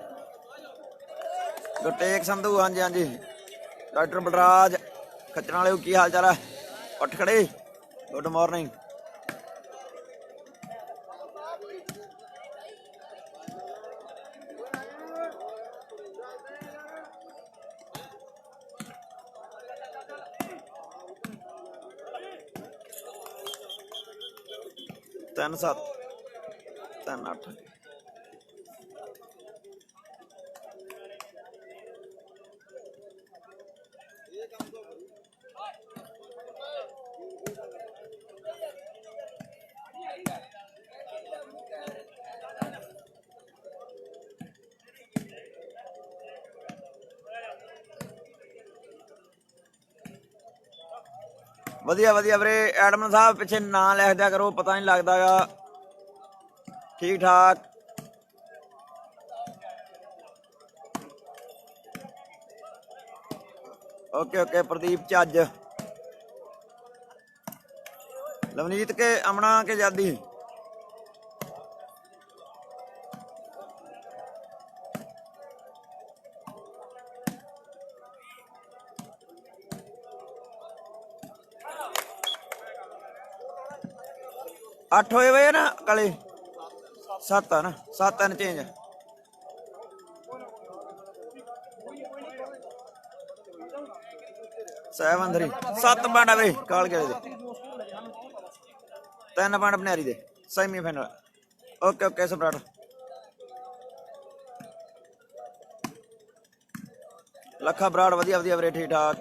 [SPEAKER 2] ਗੁਰਟੇਕ ਸੰਧੂ, ਹਾਂਜੀ ਹਾਂਜੀ। ਡਾਕਟਰ ਬਲਰਾਜ ਖੱਚਣ ਵਾਲੇ, ਕੀ ਹਾਲ ਚਾਲ ਹੈ? ਉੱਠ ਖੜੇ, ਗੁੱਡ ਮਾਰਨਿੰਗ। ਤਿੰਨ 7 3 8। ਵਧੀਆ ਵਧੀਆ ਵੀਰੇ। ਐਡਮਨ ਸਾਹਿਬ ਪਿੱਛੇ ਨਾਂ ਲਿਖ ਦਿਆ ਕਰੋ, ਪਤਾ ਨਹੀਂ ਲੱਗਦਾ ਗਾ। ਠੀਕ ਠਾਕ। Okay okay. ਪ੍ਰਦੀਪ ਚੱਜ, ਲਵਨੀਤ ਕੇ ਅਮਨਾ ਕੇ ਜਾਦੀ। ਅੱਠ ਹੋਏ ਵੇ ਨਾ ਕਾਲੇ, 7 ਆ ਨਾ, 7 ਰਨ ਚੇਂਜ। ਸੈਵਨ 3 7 ਪੁਆਇੰਟ ਆ ਵੇ ਕਾਲ ਗਏ ਦੇ, 3 ਪੁਆਇੰਟ ਬਨਿਆਰੀ ਦੇ ਸੈਮੀ ਫਾਈਨਲ। ਓਕੇ ਓਕੇ ਸਮਰਾਟ। ਲੱਖਾ ਬਰਾੜ, ਵਧੀਆ ਵਧੀਆ ਵੀਰੇ, ਠੀਕ ਠਾਕ।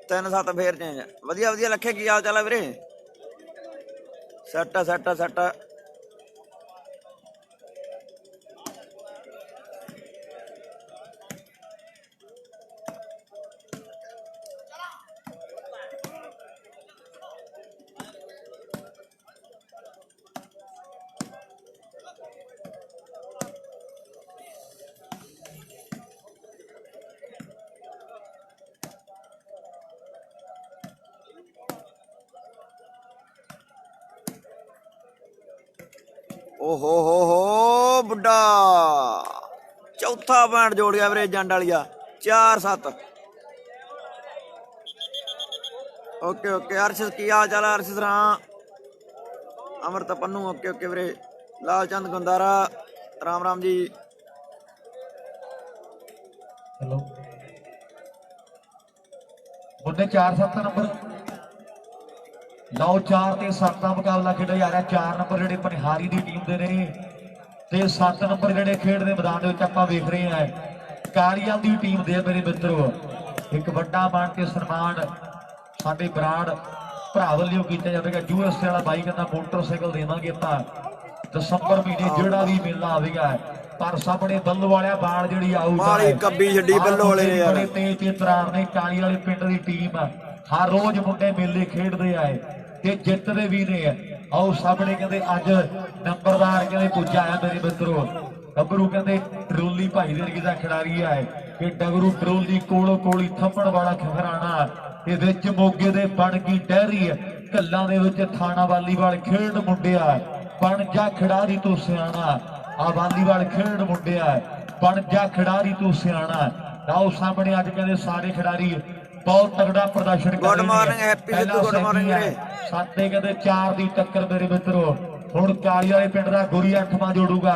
[SPEAKER 2] ਤਿੰਨ 7 ਫੇਰ ਚੇਂਜ। ਵਧੀਆ ਵਧੀਆ ਲੱਖੇ, ਕੀ ਹਾਲ ਚਾਲ ਹੈ ਵੀਰੇ? Set set set. ਓਹੋ ਹੋ ਬੁੱਢਾ, ਚੌਥਾ ਪੁਆਇੰਟ ਜੋੜ ਗਿਆ ਵੀਰੇ ਜੰਡ ਵਾਲੀਆ। 4 7। Okay okay. ਅਰਸ਼ਦ ਕੀ ਹਾਲ ਚਾਲ? ਅਰਸ਼ਦ ਰਾਂ, ਅਮਰਤ ਪੰਨੂ, ਓਕੇ ਓਕੇ ਵੀਰੇ। ਲਾਲ ਚੰਦ ਗੁੰਦਾਰਾ, ਰਾਮ ਰਾਮ ਜੀ।
[SPEAKER 1] ਹੈਲੋ ਉਹਨੇ 4-7 ਨੰਬਰ ਲਓ। 4 ਤੇ 7 ਦਾ ਮੁਕਾਬਲਾ ਖੇਡਿਆ ਜਾ ਰਿਹਾ। 4 ਨੰਬਰ ਜਿਹੜੇ ਪਨਿਹਾਰੀ ਦੀ ਟੀਮ ਦੇ ਨੇ ਤੇ 7 ਨੰਬਰ ਜਿਹੜੇ ਖੇਡ ਦੇ ਮੈਦਾਨ ਦੇ ਵਿੱਚ ਆਪਾਂ ਵੇਖ ਰਹੇ ਹਾਂ ਕਾਲੀਆਂ ਦੀ ਟੀਮ ਦੇ। ਮੇਰੇ ਮਿੱਤਰੋ, ਇੱਕ ਵੱਡਾ ਮਾਣ ਤੇ ਸਨਮਾਨ ਸਾਡੇ ਬਰਾੜ ਭਰਾ ਵੱਲੋਂ ਕੀਤਾ ਜਾਵੇਗਾ। ਯੂਐਸਏ ਵਾਲਾ ਬਾਈ ਕਹਿੰਦਾ ਮੋਟਰਸਾਈਕਲ ਦੇਵਾਂਗੇ ਆਪਾਂ ਦਸੰਬਰ ਮਹੀਨੇ, ਜਿਹੜਾ ਵੀ ਮੇਲਾ ਆਵੇਗਾ। ਪਰ ਸਾਹਮਣੇ ਬੱਲੋ ਵਾਲਿਆ ਬਾਲ ਜਿਹੜੀ ਆਊਗੀ
[SPEAKER 2] ਕੱਬੀ ਛੱਡੀ ਬੱਲੋ ਵਾਲੇ ਨੇ ਯਾਰ।
[SPEAKER 1] ਤੇਜ਼ ਤੇ ਤਰਾਰ ਨੇ ਕਾਲੀ ਵਾਲੇ ਪਿੰਡ ਦੀ ਟੀਮ ਹਰ ਰੋਜ਼ ਮੁੰਡੇ ਮੇਲੇ ਖੇਡਦੇ ਆਏ ਤੇ ਜਿੱਤਦੇ ਵੀ ਨੇ। ਆਓ ਸਾਹਮਣੇ ਕਹਿੰਦੇ ਅੱਜ ਨੰਬਰਦਾਰ ਕਹਿੰਦੇ ਪੁੱਜਾ ਆ ਮੇਰੇ ਮਿੱਤਰੋ। ਗੱਭਰੂ ਕਹਿੰਦੇ ਟਰੋਲੀ ਭਾਈ ਦੇ ਦਾ ਖਿਡਾਰੀ ਆ ਕਿ ਡਗਰੂ ਟਰੋਲੀ ਕੋਲੋਂ ਕੋਲੀ ਥੰਮਣ ਵਾਲਾ ਖਿਖਰਾਣਾ ਤੇ ਵਿੱਚ ਮੋਗੇ ਦੇ ਬਣ ਗਈ ਡਹਿਰੀ ਕੱਲਾਂ ਦੇ ਵਿੱਚ ਥਾਣਾ ਵਾਲੀਵਾਲ ਖੇਡ ਮੁੰਡਿਆ ਬਣ ਜਾ ਖਿਡਾਰੀ ਤੂੰ ਸਿਆਣਾ। ਆ ਵਾਲੀਵਾਲ ਖੇਡ ਮੁੰਡਿਆ ਬਣ ਜਾ ਖਿਡਾਰੀ ਤੂੰ ਸਿਆਣਾ। ਆਓ ਸਾਹਮਣੇ ਅੱਜ ਕਹਿੰਦੇ ਸਾਰੇ ਖਿਡਾਰੀ ਬਹੁਤ ਤਗੜਾ ਪ੍ਰਦਰਸ਼ਨ ਕਰ ਰਹੇ ਨੇ।
[SPEAKER 2] Good morning happy Sidhu, good morning ਵੀਰੇ।
[SPEAKER 1] ਸਾਤੇ ਕਹਿੰਦੇ 4 ਦੀ ਟੱਕਰ ਮੇਰੇ ਮਿੱਤਰੋ। ਹੁਣ ਕਾਲੀ ਵਾਲੇ ਪਿੰਡ ਦਾ ਗੋਰੀ ਅੱਖਾਂ ਜੋੜੂਗਾ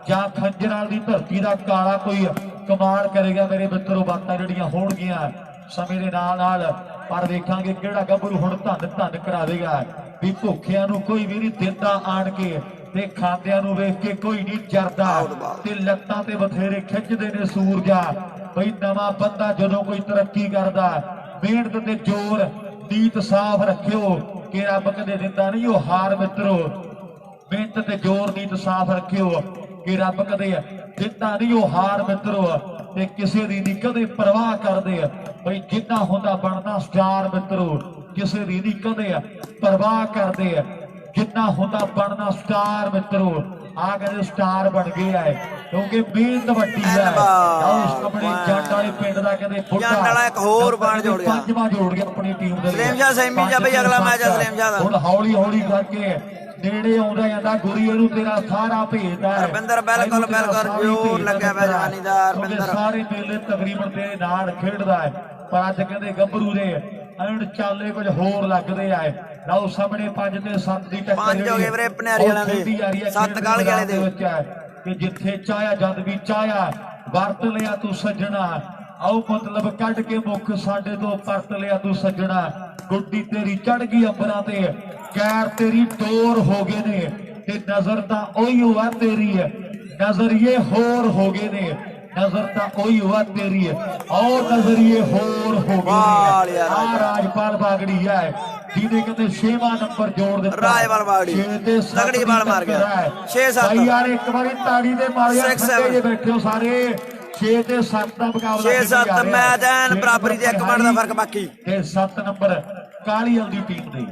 [SPEAKER 1] ਜਾਂ ਖੰਜਰਾਂ ਦੀ ਧਰਤੀ ਦਾ ਕਾਲਾ ਕੋਈ ਕਮਾਲ ਕਰੇਗਾ ਮੇਰੇ ਮਿੱਤਰੋ। ਬਾਤਾਂ ਜਿਹੜੀਆਂ ਹੋਣਗੀਆਂ ਸਮੇਂ ਦੇ ਨਾਲ ਨਾਲ, ਪਰ ਵੇਖਾਂਗੇ ਕਿਹੜਾ ਗੱਭਰੂ ਹੁਣ ਧੰਨ ਧੰਨ ਕਰਾਵੇਗਾ। ਵੀ ਭੁੱਖਿਆਂ ਨੂੰ ਕੋਈ ਵੀ ਨਹੀਂ ਦਿੰਦਾ ਆਣ ਕੇ ਤੇ ਖਾਂਦਿਆਂ ਨੂੰ ਵੇਖ ਕੇ ਕੋਈ ਨਹੀਂ ਜਰਦਾ ਤੇ ਲੱਤਾਂ ਤੇ ਬਥੇਰੇ ਖਿੱਚਦੇ ਨੇ ਸੂਰਜਾ। ਬਈ ਨਵਾਂ ਬੰਦਾ ਜਦੋਂ ਕੋਈ ਤਰੱਕੀ ਕਰਦਾ ਮਿਹਨਤ ਤੇ ਜ਼ੋਰ ਨੀਤ ਸਾਫ਼ ਰੱਖਿਓ ਕਿ ਰੱਬ ਕਦੇ ਦਿੰਦਾ ਨਹੀਂ ਉਹ ਹਾਰ ਮਿੱਤਰੋ। ਮਿਹਨਤ ਤੇ ਜ਼ੋਰ ਨੀਤ ਸਾਫ਼ ਰੱਖਿਓ ਕਿ ਰੱਬ ਕਦੇ ਦਿੰਦਾ ਨਹੀਂ ਉਹ ਹਾਰ ਮਿੱਤਰੋ। ਤੇ ਕਿਸੇ ਦੀ ਨਹੀਂ ਕਦੇ ਪਰਵਾਹ ਕਰਦੇ ਬਈ ਜਿੰਨਾ ਹੁੰਦਾ ਬਣਦਾ ਸਟਾਰ ਮਿੱਤਰੋ। ਕਿਸੇ ਦੀ ਨਹੀਂ ਕਦੇ ਪਰਵਾਹ ਕਰਦੇ जिन्ना होंदा बनना स्टार मित्रों आ कहते स्टार बन गया है क्योंकि मेहनत वड्डी है अपने जट वाले पिंड का कहते
[SPEAKER 2] जट वाला एक होर बन जोड़ गया
[SPEAKER 1] पंजवां जोड़ गया अपनी टीम दे
[SPEAKER 2] सलीम शाह सैमी च बई अगला मैच है सलीम शाह दा
[SPEAKER 1] हुण हौली हौली करके नेड़े आउंदा जांदा गुरी इहनूं तेरा सारा भेजदा है
[SPEAKER 2] रविंदर बिल्कुल बिल्कुल जोर लग्या पिया जवानी दा रविंदर
[SPEAKER 1] सारे मेले तकरीबन तेरे नाल खेडदा है पर अज कहते गभरू दे एंड चाले कुछ होर लगदे आ ਲਓ ਸਾਹਮਣੇ 5 ਤੇ 7 ਦੀ ਟੱਕਰ
[SPEAKER 2] 5 ਹੋ ਗਏ ਵੀਰੇ ਪਨਿਆਰੀ ਵਾਲਿਆਂ ਦੇ 7 ਕਾਲ ਵਾਲੇ ਦੇ
[SPEAKER 1] ਕਿ ਜਿੱਥੇ ਚਾਹਿਆ ਜਦ ਵੀ ਚਾਹਿਆ ਵਰਤ ਲਿਆ ਤੂੰ ਸੱਜਣਾ ਆਓ ਮਤਲਬ ਕੱਢ ਕੇ ਮੁੱਖ ਸਾਡੇ ਤੋਂ ਪਰਤ ਲਿਆ ਤੂੰ ਸੱਜਣਾ ਗੁੱਡੀ ਤੇਰੀ ਚੜ ਗਈ ਅੰਬਰਾਂ ਤੇ ਗੈਰ ਤੇਰੀ ਟੋਰ ਹੋ ਗਏ ਨੇ ਤੇ ਨਜ਼ਰ ਤਾਂ ਉਹੀ ਹੋਆ ਤੇਰੀ ਹੈ ਨਜ਼ਰੀਏ ਹੋਰ ਹੋ ਗਏ ਨੇ नजर तो कोई हुआ तेरी है और नजरिए होर हो गए आ राजपाल बागड़ी है जिन्हें कहते 6वां नंबर जोड़ दिता
[SPEAKER 2] राजपाल बागड़ी तगड़ी बाल मार गया 6-7
[SPEAKER 1] भाई यार एक बारी ताड़ी दे मारिया खंडे जे बैठे हो सारे 6 ते 7 दा मुकाबला
[SPEAKER 2] 6-7 मैच एन बराबरी दे 1 मिनट दा फर्क बाकी
[SPEAKER 1] ते 7 नंबर काली वाली टीम दी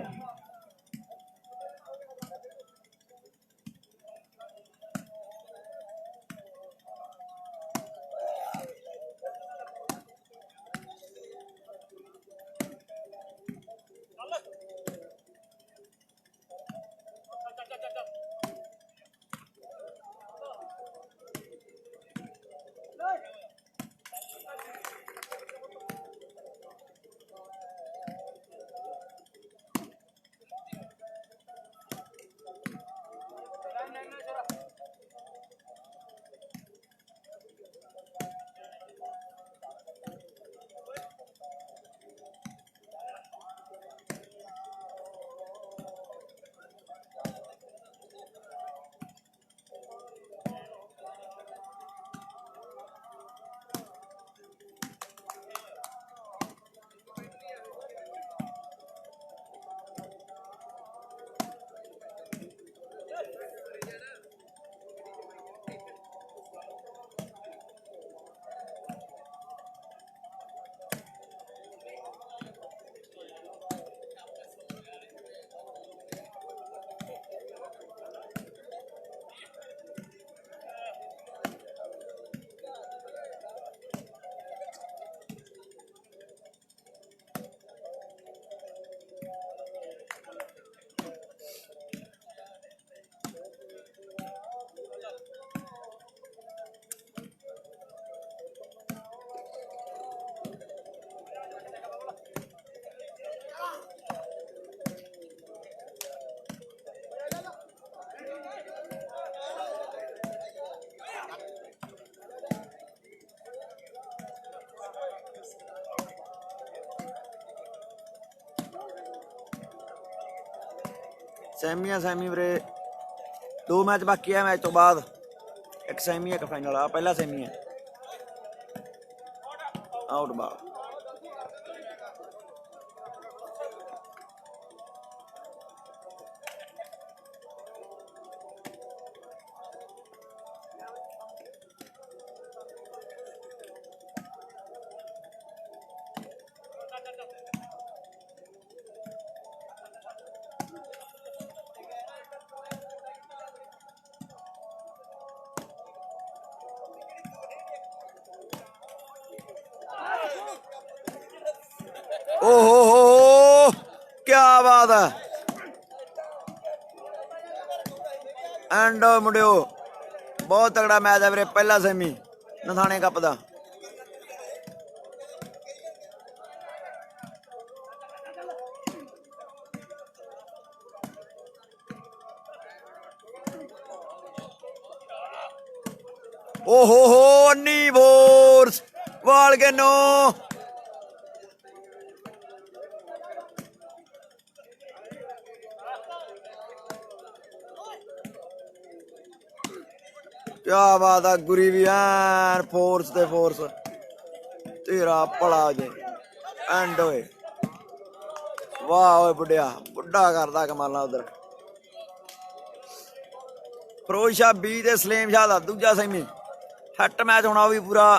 [SPEAKER 2] ਸੈਮੀ ਵੀਰੇ 2 ਮੈਚ ਬਾਕੀ ਹੈ ਮੈਚ ਤੋਂ ਬਾਅਦ ਇੱਕ ਸੈਮੀ ਇੱਕ ਫਾਈਨਲ ਆ ਪਹਿਲਾ ਸੈਮੀ ਹੈ ਆਊਟ ਬਾਲ ओहो क्या बात है एंड मुंडियो बहुत तगड़ा मैच है वीरे पहला सेमी नथाने कप दा ओहो नी बोर्स वाल के नो क्या बात है गुरी भी एन फोर्स ते फोर्स तेरा भला जे एंड होए वाह ओए बुढ़िया बुढ़ा करदा कमाला उधर फिरोज शाह 20 ते सलीम शाह दा दूजा सेमी हट मैच होना भी पूरा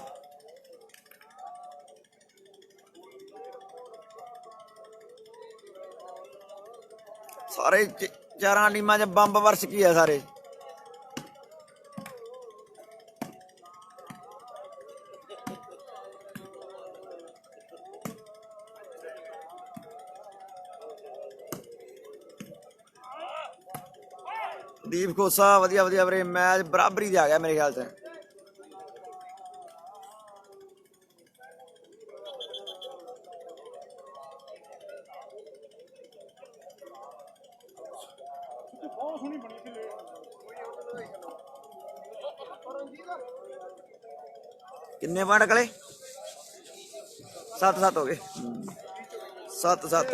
[SPEAKER 2] सारे ਚਾਰਾਂ ਟੀਮਾਂ 'ਚ ਬੰਬ ਵਰਸ਼ ਕੀ ਆ ਸਾਰੇ। ਦੀਪ ਖੋਸਾ ਵਧੀਆ ਵਧੀਆ ਵੀਰੇ, ਮੈਚ ਬਰਾਬਰੀ ਤੇ ਆ ਗਿਆ ਮੇਰੇ ਖਿਆਲ 'ਚ। किन्ने पॉइंट अगले 7-7 हो गए। 7-7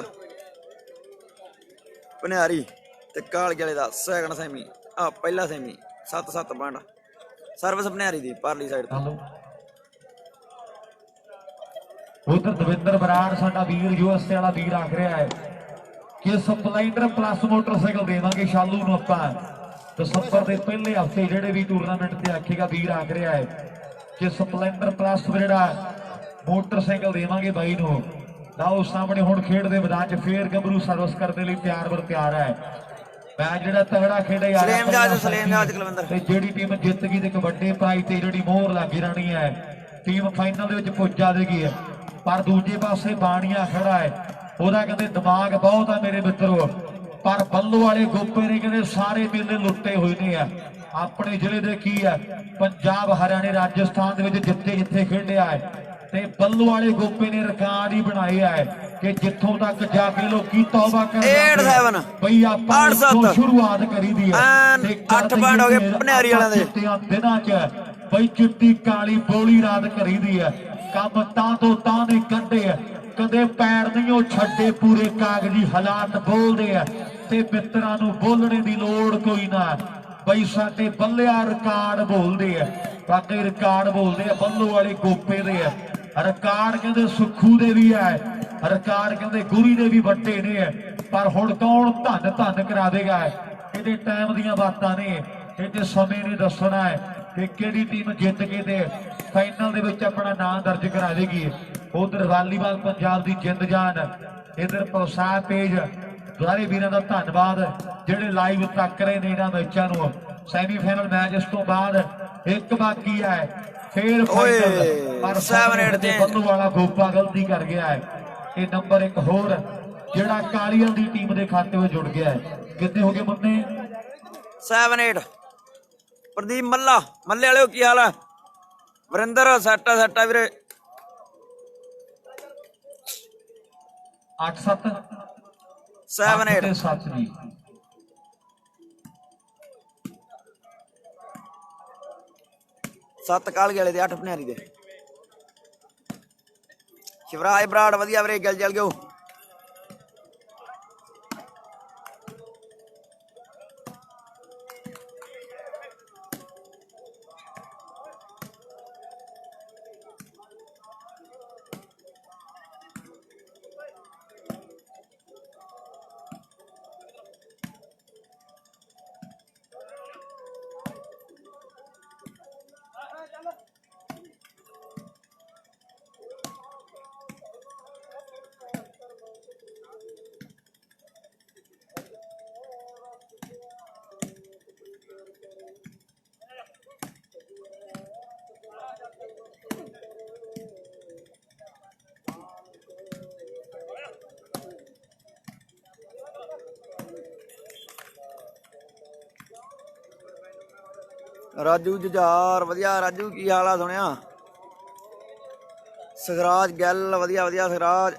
[SPEAKER 2] पनियारी ते काल गले का सैकंड सैमी पहला सैमी 7-7 पॉइंट सर्विस पनियारी दी परली साइड तो।
[SPEAKER 1] उधर दविंदर बराड़ साडा वीर यूएसए वाला वीर आख रहा है कि स्पलेंडर प्लस मोटरसाइकिल देवांगे शालू नूं आपां दिसंबर के पहले हफ्ते जिहड़े भी टूरनामेंट ते आखेगा वीर आख रहा है कि स्पलेंडर प्लस जिहड़ा मोटरसाइकिल देवांगे बाई नूं। लाओ सामने हुण खेड दे मैदान च फेर गबरू सर्विस करने लई तैयार बर तैयार है। मैच जिहड़ा तगड़ा खेडे ते जिहड़ी टीम जित गई ते एक वड्डे प्राइज ते जिहड़ी मोहर लगी रहनी है टीम फाइनल दे विच पुज जाएगी। पर दूजे पासे बाणिया खड़ा है ਉਹਦਾ ਕਹਿੰਦੇ ਦਿਮਾਗ ਬਹੁਤ ਆ ਮੇਰੇ ਮਿੱਤਰੋ। ਪਰ ਬੱਲੂ ਵਾਲੇ ਗੋਪੇ ਨੇ ਕਹਿੰਦੇ ਸਾਰੇ ਮੇਲੇ ਲੁੱਟੇ ਹੋਏ ਨੇ ਆ ਆਪਣੇ ਜ਼ਿਲ੍ਹੇ ਦੇ। ਕੀ ਹੈ ਪੰਜਾਬ ਹਰਿਆਣੇ ਰਾਜਸਥਾਨ ਦੇ ਵਿੱਚ ਜਿੱਥੇ ਜਿੱਥੇ ਖੇਡਿਆ ਹੈ ਤੇ ਬੱਲੂ ਵਾਲੇ ਗੋਪੇ ਨੇ ਰਿਕਾਰਡ ਹੀ ਬਣਾਇਆ ਹੈ ਕਿ ਜਿੱਥੋਂ ਤੱਕ ਜਾ ਕੇ ਲੋਕੀ ਤੌਬਾ ਕਰਦੇ ਬਈ ਆਪਾਂ ਸ਼ੁਰੂਆਤ ਕਰੀਦੀ ਹੈ ਤੇ
[SPEAKER 2] 8 ਪੁਆਇੰਟ ਹੋ ਗਏ ਪਨਿਆਰੀ ਵਾਲਿਆਂ ਦੇ
[SPEAKER 1] ਦਿਨਾਂ 'ਚ ਬਈ ਚਿੱਟੀ ਕਾਲੀ ਬੋਲੀ ਰਾਤ ਕਰੀਦੀ ਹੈ। ਕੰਮ ਤਾਂ ਤੋਂ ਤਾਂ ਨੇ ਕੱਢੇ ਆ ਕਦੇ ਪੈਰ ਨਹੀਂ ਉਹ ਛੱਡੇ ਪੂਰੇ ਕਾਗਜ਼ੀ ਹਾਲਾਤ ਬੋਲਦੇ ਆ ਤੇ ਮਿੱਤਰਾਂ ਨੂੰ ਬੋਲਣੇ ਦੀ ਲੋੜ ਕੋਈ ਨਾ ਬਈ ਸਾਡੇ ਬੱਲਿਆ ਰਿਕਾਰਡ ਬੋਲਦੇ ਆ। ਬਾਕੀ ਰਿਕਾਰਡ ਬੋਲਦੇ ਆ ਬੱਲੂ ਵਾਲੇ ਗੋਪੇ ਦੇ ਆ ਰਿਕਾਰਡ ਕਹਿੰਦੇ ਸੁੱਖੂ ਦੇ ਵੀ ਆ ਰਿਕਾਰਡ ਕਹਿੰਦੇ ਗੁਰੀ ਦੇ ਵੀ ਵੱਡੇ ਨੇ। ਪਰ ਹੁਣ ਕੌਣ ਧੰਨ ਧੰਨ ਕਰਾ ਦੇਗਾ ਇਹਦੇ ਟਾਈਮ ਦੀਆਂ ਬਾਤਾਂ ਨੇ ਇਹਦੇ ਸਮੇਂ ਨੇ ਦੱਸਣਾ ਹੈ ਕਿ ਕਿਹੜੀ ਟੀਮ ਜਿੱਤ ਕੇ ਤੇ ਫਾਈਨਲ ਦੇ ਵਿੱਚ ਆਪਣਾ ਨਾਮ ਦਰਜ ਕਰਾ ਦੇਗੀ। उधर वालीबाल पंजाब की जिंद जान इधर प्रोत्साह पेज सारे वीरों का धन्यवाद जिहड़े लाइव तक रहे ने इन्हां मैचां नूं। सैमीफाइनल मैच इस तो बाद एक बाकी है फिर फाइनल पर 7-8 ते बल्लू वाला गोपा गलती कर गया है। ये नंबर एक होर जिहड़ा कालीअल दी टीम के खाते में जुड़ गया है। कितने हो गए मुन्ने
[SPEAKER 2] 7-8 प्रदीप मल्ला मल्ले वाले की हाल है वरिंदर सट्टा सट्टा वीरे
[SPEAKER 1] 8-7
[SPEAKER 2] 7-8
[SPEAKER 1] 7 जी
[SPEAKER 2] 7 ਕਾਲਗੇ ਵਾਲੇ ਦੇ 8 ਪਨਿਆਰੀ ਦੇ। ਸ਼ਿਵਰਾਜ ਬਰਾੜ ਵਧੀਆ ਵੀਰੇ ਗੱਲ ਚੱਲ ਗਿਓ। राजू जुझार वधिया राजू की हाल आ सुनिया सखराज गैल वधिया वधिया सखराज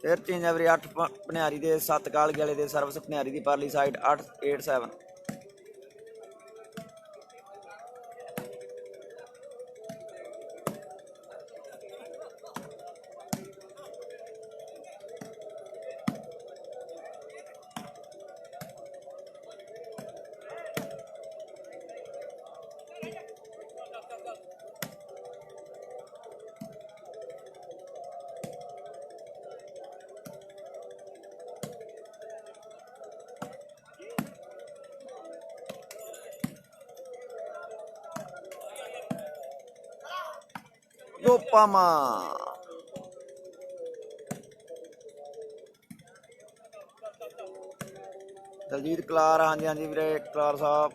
[SPEAKER 2] फिर चेंज है वीरे 8 पनियारी दे 7 कालगे वाले दे सर्विस पनियारी दी परली साइड 8-8-7 Gopama ਦਲਜੀਤ ਕਲਾਰ, ਹਾਂਜੀ ਹਾਂਜੀ ਵੀਰੇ ਕਲਾਰ ਸਾਹਿਬ।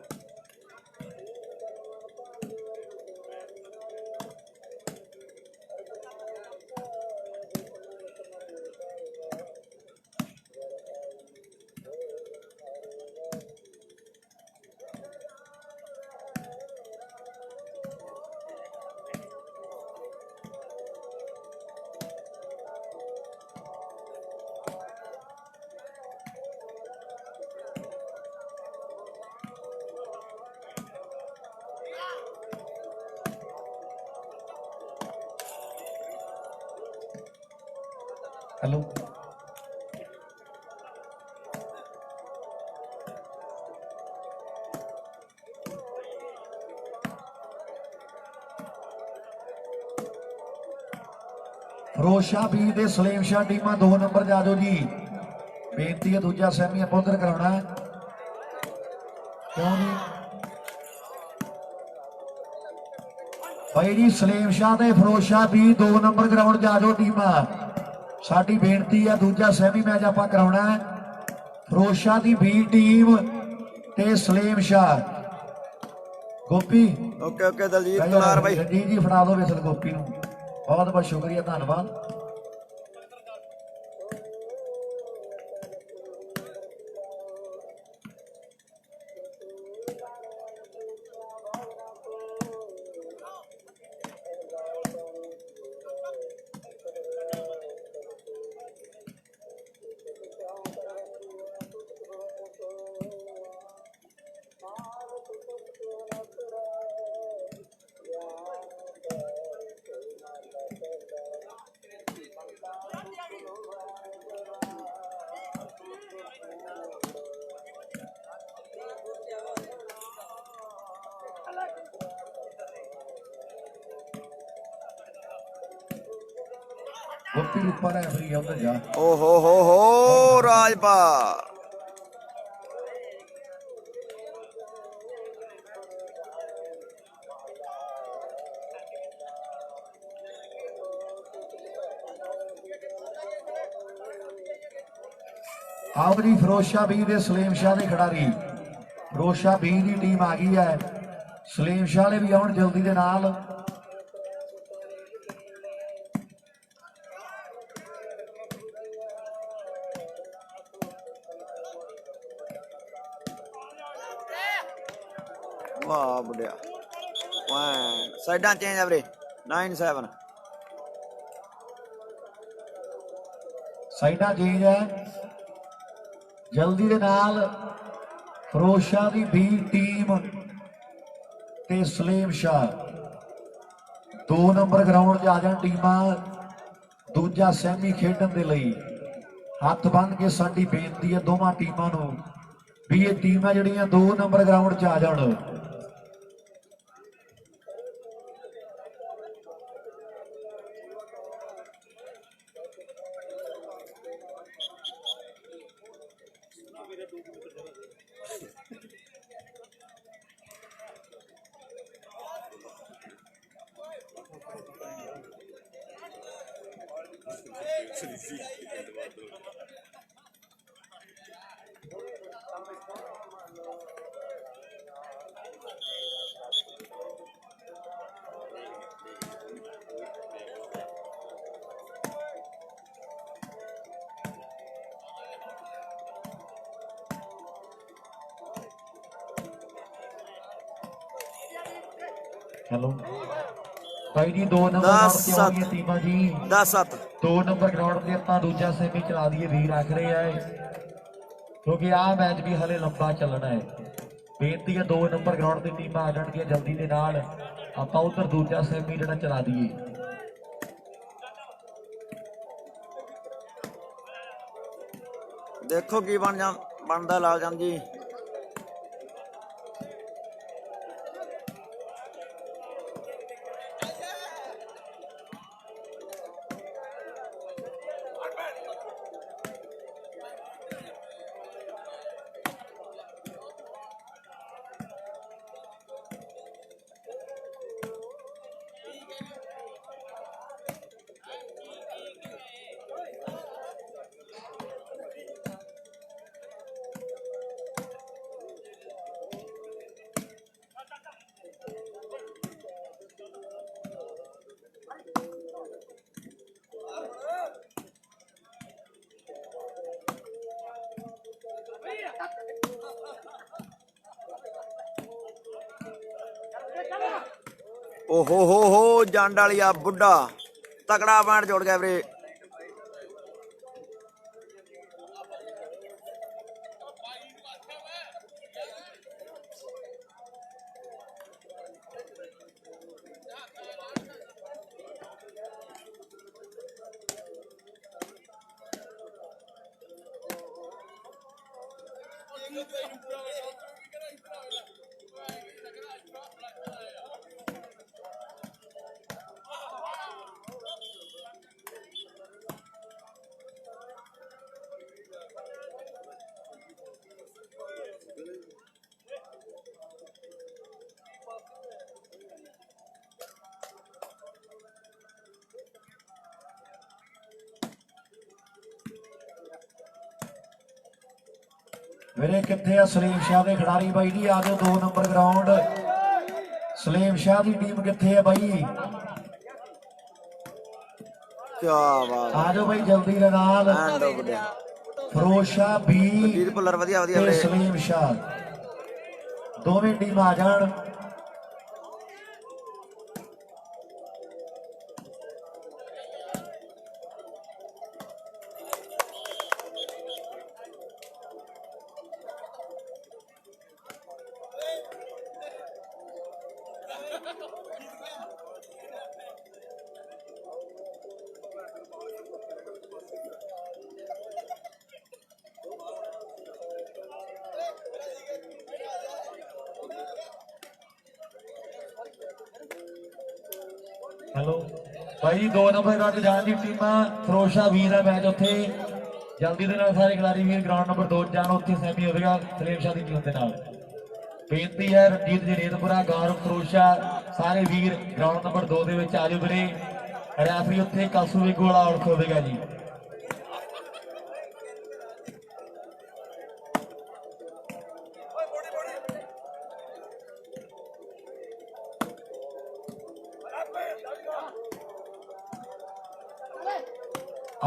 [SPEAKER 3] हेलो फिरोज शाह भी ते सलीम शाह टीमां 2 नंबर जा जाओ जी। बेनती है दूजा सैमी आप उधर कराना है, क्यों नहीं भाई जी। सलीम शाह ते फिरोज शाह भी 2 नंबर ग्राउंड जा जाओ टीमां। साडी बेनती है दूजा सैमी मैच आप कराना है। फिरोज शाह की बी टीम ते सलीम शाह। गोपी
[SPEAKER 2] ਓਕੇ ਓਕੇ ਦਲਜੀਤ ਕਲਾਰ ਬਾਈ।
[SPEAKER 3] रंजीत जी फड़ा दो विसल गोपी नूं। बहुत बहुत शुक्रिया धन्यवाद। गोपी ऊपर है फ्री उधर जा।
[SPEAKER 2] ਓ ਹੋ ਰਾਜਪਾ।
[SPEAKER 3] आओ जी फिरोज शाह भी ते सलीम शाह के खिडारी। फिरोज शाह भी की टीम आ गई है, सलीम शाह ने भी आउण जल्दी के नाल।
[SPEAKER 2] ਵਾਹ ਬੁੱਢਿਆ। ਸਾਈਡਾਂ ਚੇਂਜ ਆ ਵੀਰੇ 9-7।
[SPEAKER 3] साइडा चेंज है जल्दी दे नाल। फिरोज शाह की बी टीम ते सलीम शाह 2 नंबर ग्राउंड च आ जाण टीमां दूजा सैमी खेडण दे लई। हथ बन के साडी बेनती है दोवां टीमां नूं भी ये टीमां जिहड़ियां 2 नंबर ग्राउंड च आ जाण। हेलो भाई जी 2 नंबर ग्राउंड से आ गई टीमां जी।
[SPEAKER 2] 10-7
[SPEAKER 3] 2 नंबर ग्राउंड से ਆਪਾਂ दूजा सेमी चला दिए वीर आख रहे हैं क्योंकि आ मैच भी हले लंबा चलना है। बेनती है 2 नंबर ग्राउंड की टीमां आ जाणगियां जल्दी के नाल ਆਪਾਂ उधर दूजा सेमी ਜਿਹੜਾ चला दिए।
[SPEAKER 2] ਦੇਖੋ ਕੀ ਬਣਦਾ ਲਾਲਜਨ ਜੀ। ਓਹੋ ਜੰਡ ਵਾਲੀਆ ਬੁੱਢਾ ਤਕੜਾ ਪੁਆਇੰਟ ਜੋੜ ਗਿਆ ਵੀਰੇ।
[SPEAKER 3] ਵੀਰੇ ਕਿੱਥੇ ਆ ਸਲੀਮ ਸ਼ਾਹ ਦੇ ਖਿਡਾਰੀ ਬਾਈ ਜੀ? ਆ ਜਾਓ 2 ਨੰਬਰ ਗਰਾਊਂਡ। ਸਲੀਮ ਸ਼ਾਹ ਦੀ ਟੀਮ ਕਿੱਥੇ ਆ ਬਾਈ?
[SPEAKER 2] ਕਿਆ ਬਾਤ
[SPEAKER 3] ਆ ਜਾਓ ਬਾਈ ਜਲਦੀ ਦੇ ਨਾਲ।
[SPEAKER 2] End of day
[SPEAKER 3] Firoz Shah ਬੀ
[SPEAKER 2] ਵੀਰ ਭੁੱਲਰ ਵਧੀਆ
[SPEAKER 3] ਤੇ
[SPEAKER 2] ਵੀਰੇ।
[SPEAKER 3] ਸਲੀਮ ਸ਼ਾਹ ਦੋਵੇਂ ਟੀਮ ਆ ਜਾਣ। ਹੈਲੋ ਭਾਈ ਜੀ 2 ਨੰਬਰ ਗਰਾਊਂਡ ਜਾਣ ਦੀ ਟੀਮਾਂ। ਫਿਰੋਜ਼ ਸ਼ਾਹ ਵੀਰ ਦਾ ਮੈਚ ਉੱਥੇ ਜਲਦੀ ਦੇ ਨਾਲ ਸਾਰੇ ਖਿਡਾਰੀ ਵੀਰ ਗਰਾਊਂਡ ਨੰਬਰ 2 ਜਾਣ। ਉੱਥੇ ਸੈਮੀ ਹੋਵੇਗਾ ਸਲੀਮ ਸ਼ਾਹ ਦੀ ਟੀਮ ਦੇ ਨਾਲ। ਬੇਨਤੀ ਹੈ ਰਣਜੀਤ ਜਨੇਤਪੁਰਾ ਗੌਰਵ ਫਿਰੋਜ਼ ਸ਼ਾਹ ਸਾਰੇ ਵੀਰ ਗਰਾਊਂਡ ਨੰਬਰ 2 ਦੇ ਵਿੱਚ ਆ ਜਾਓ ਵੀਰੇ। ਰੈਫਰੀ ਉੱਥੇ ਕਾਸੂ ਵੇਗੂ ਵਾਲਾ ਆਊਟ ਹੋਵੇਗਾ ਜੀ।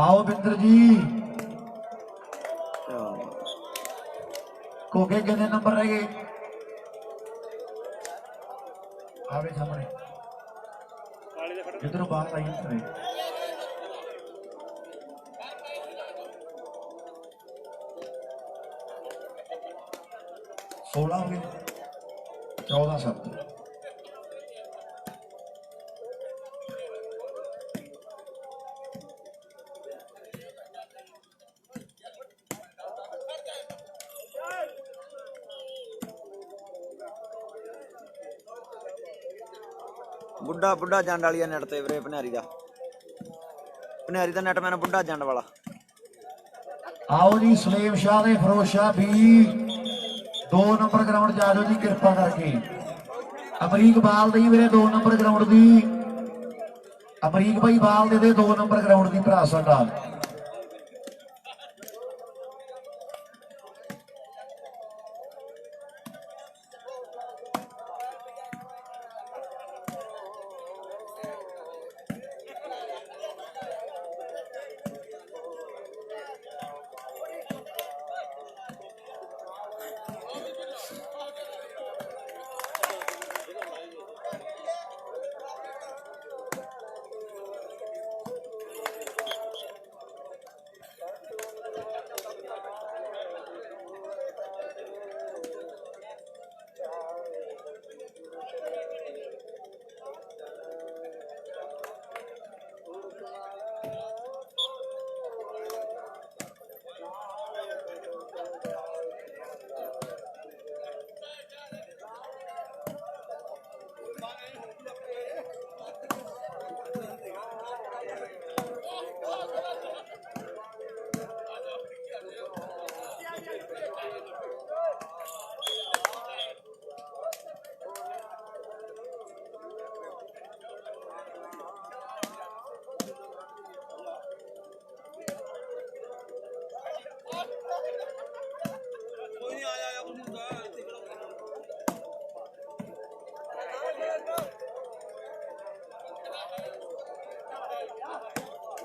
[SPEAKER 3] आओ बिंदर जी कोके कितने नंबर रह गए? आवे सामने इधर बात आई है 16 हो गए 14 शब्द।
[SPEAKER 2] ਬੁੱਢਾ ਜੰਡ ਵਾਲੀ ਨੈਟ ਤੇ ਵੀਰੇ। ਭਨਿਆਰੀ ਦਾ ਨੈਟ ਮੈਨੂੰ ਬੁੱਢਾ ਜੰਡ ਵਾਲਾ।
[SPEAKER 3] आओ जी सलीम शाह दे फिरोज शाह भी 2 नंबर ग्राउंड जा जाओ जी कृपा करके। अमरीक बाल दी मेरे 2 नंबर ग्राउंड दी। अमरीक भाई बाल दे 2 नंबर ग्राउंड दी भरा साडा।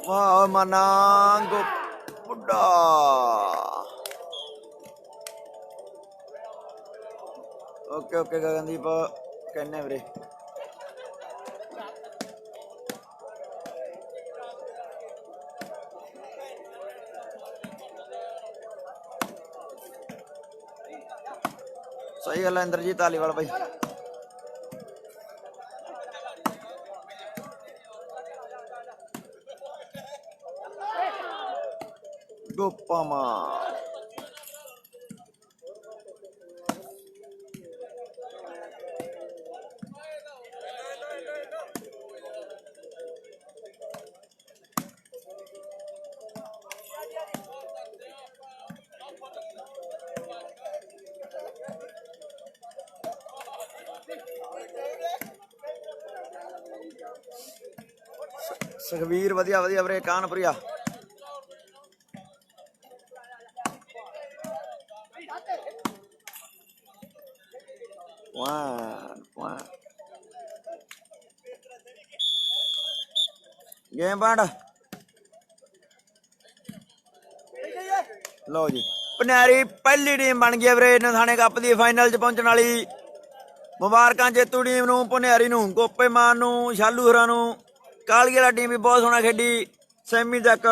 [SPEAKER 2] ਵਾਹ ਮਨਾਂਗ ਬੁੱਢਾ। ਓਕੇ ਗਗਨਦੀਪ ਕਹਿੰਨੇ ਵੀਰੇ। ਸਹੀ ਗੱਲ ਹੈ ਇੰਦਰਜੀਤ ਧਾਲੀਵਾਲ ਬਾਈ। ਗੋਪਾ ਮਾਰ ਸੁਖਵੀਰ ਵਧੀਆ ਵਧੀਆ ਵੀਰੇ ਕਾਨਪੁਰੀਆ। ਵਾਹ ਗੇਮ ਬੰਡ ਲਓ ਜੀ। ਪਨਿਆਰੀ ਪਹਿਲੀ ਟੀਮ ਬਣ ਗਈ ਵੀਰੇ ਨਥਾਣੇ ਕੱਪ ਦੀ ਫਾਈਨਲ 'ਚ ਪਹੁੰਚਣ ਵਾਲੀ। ਮੁਬਾਰਕਾਂ ਜੇਤੂ ਟੀਮ ਨੂੰ, ਪਨਿਆਰੀ ਨੂੰ, ਗੋਪੇ ਮਾਨ ਨੂੰ, ਸ਼ਾਲੂ ਹੋਰਾਂ ਨੂੰ। ਕਾਲੀ ਵਾਲਾ ਟੀਮ ਵੀ ਬਹੁਤ ਸੋਹਣਾ ਖੇਡੀ ਸੈਮੀ ਤੱਕ।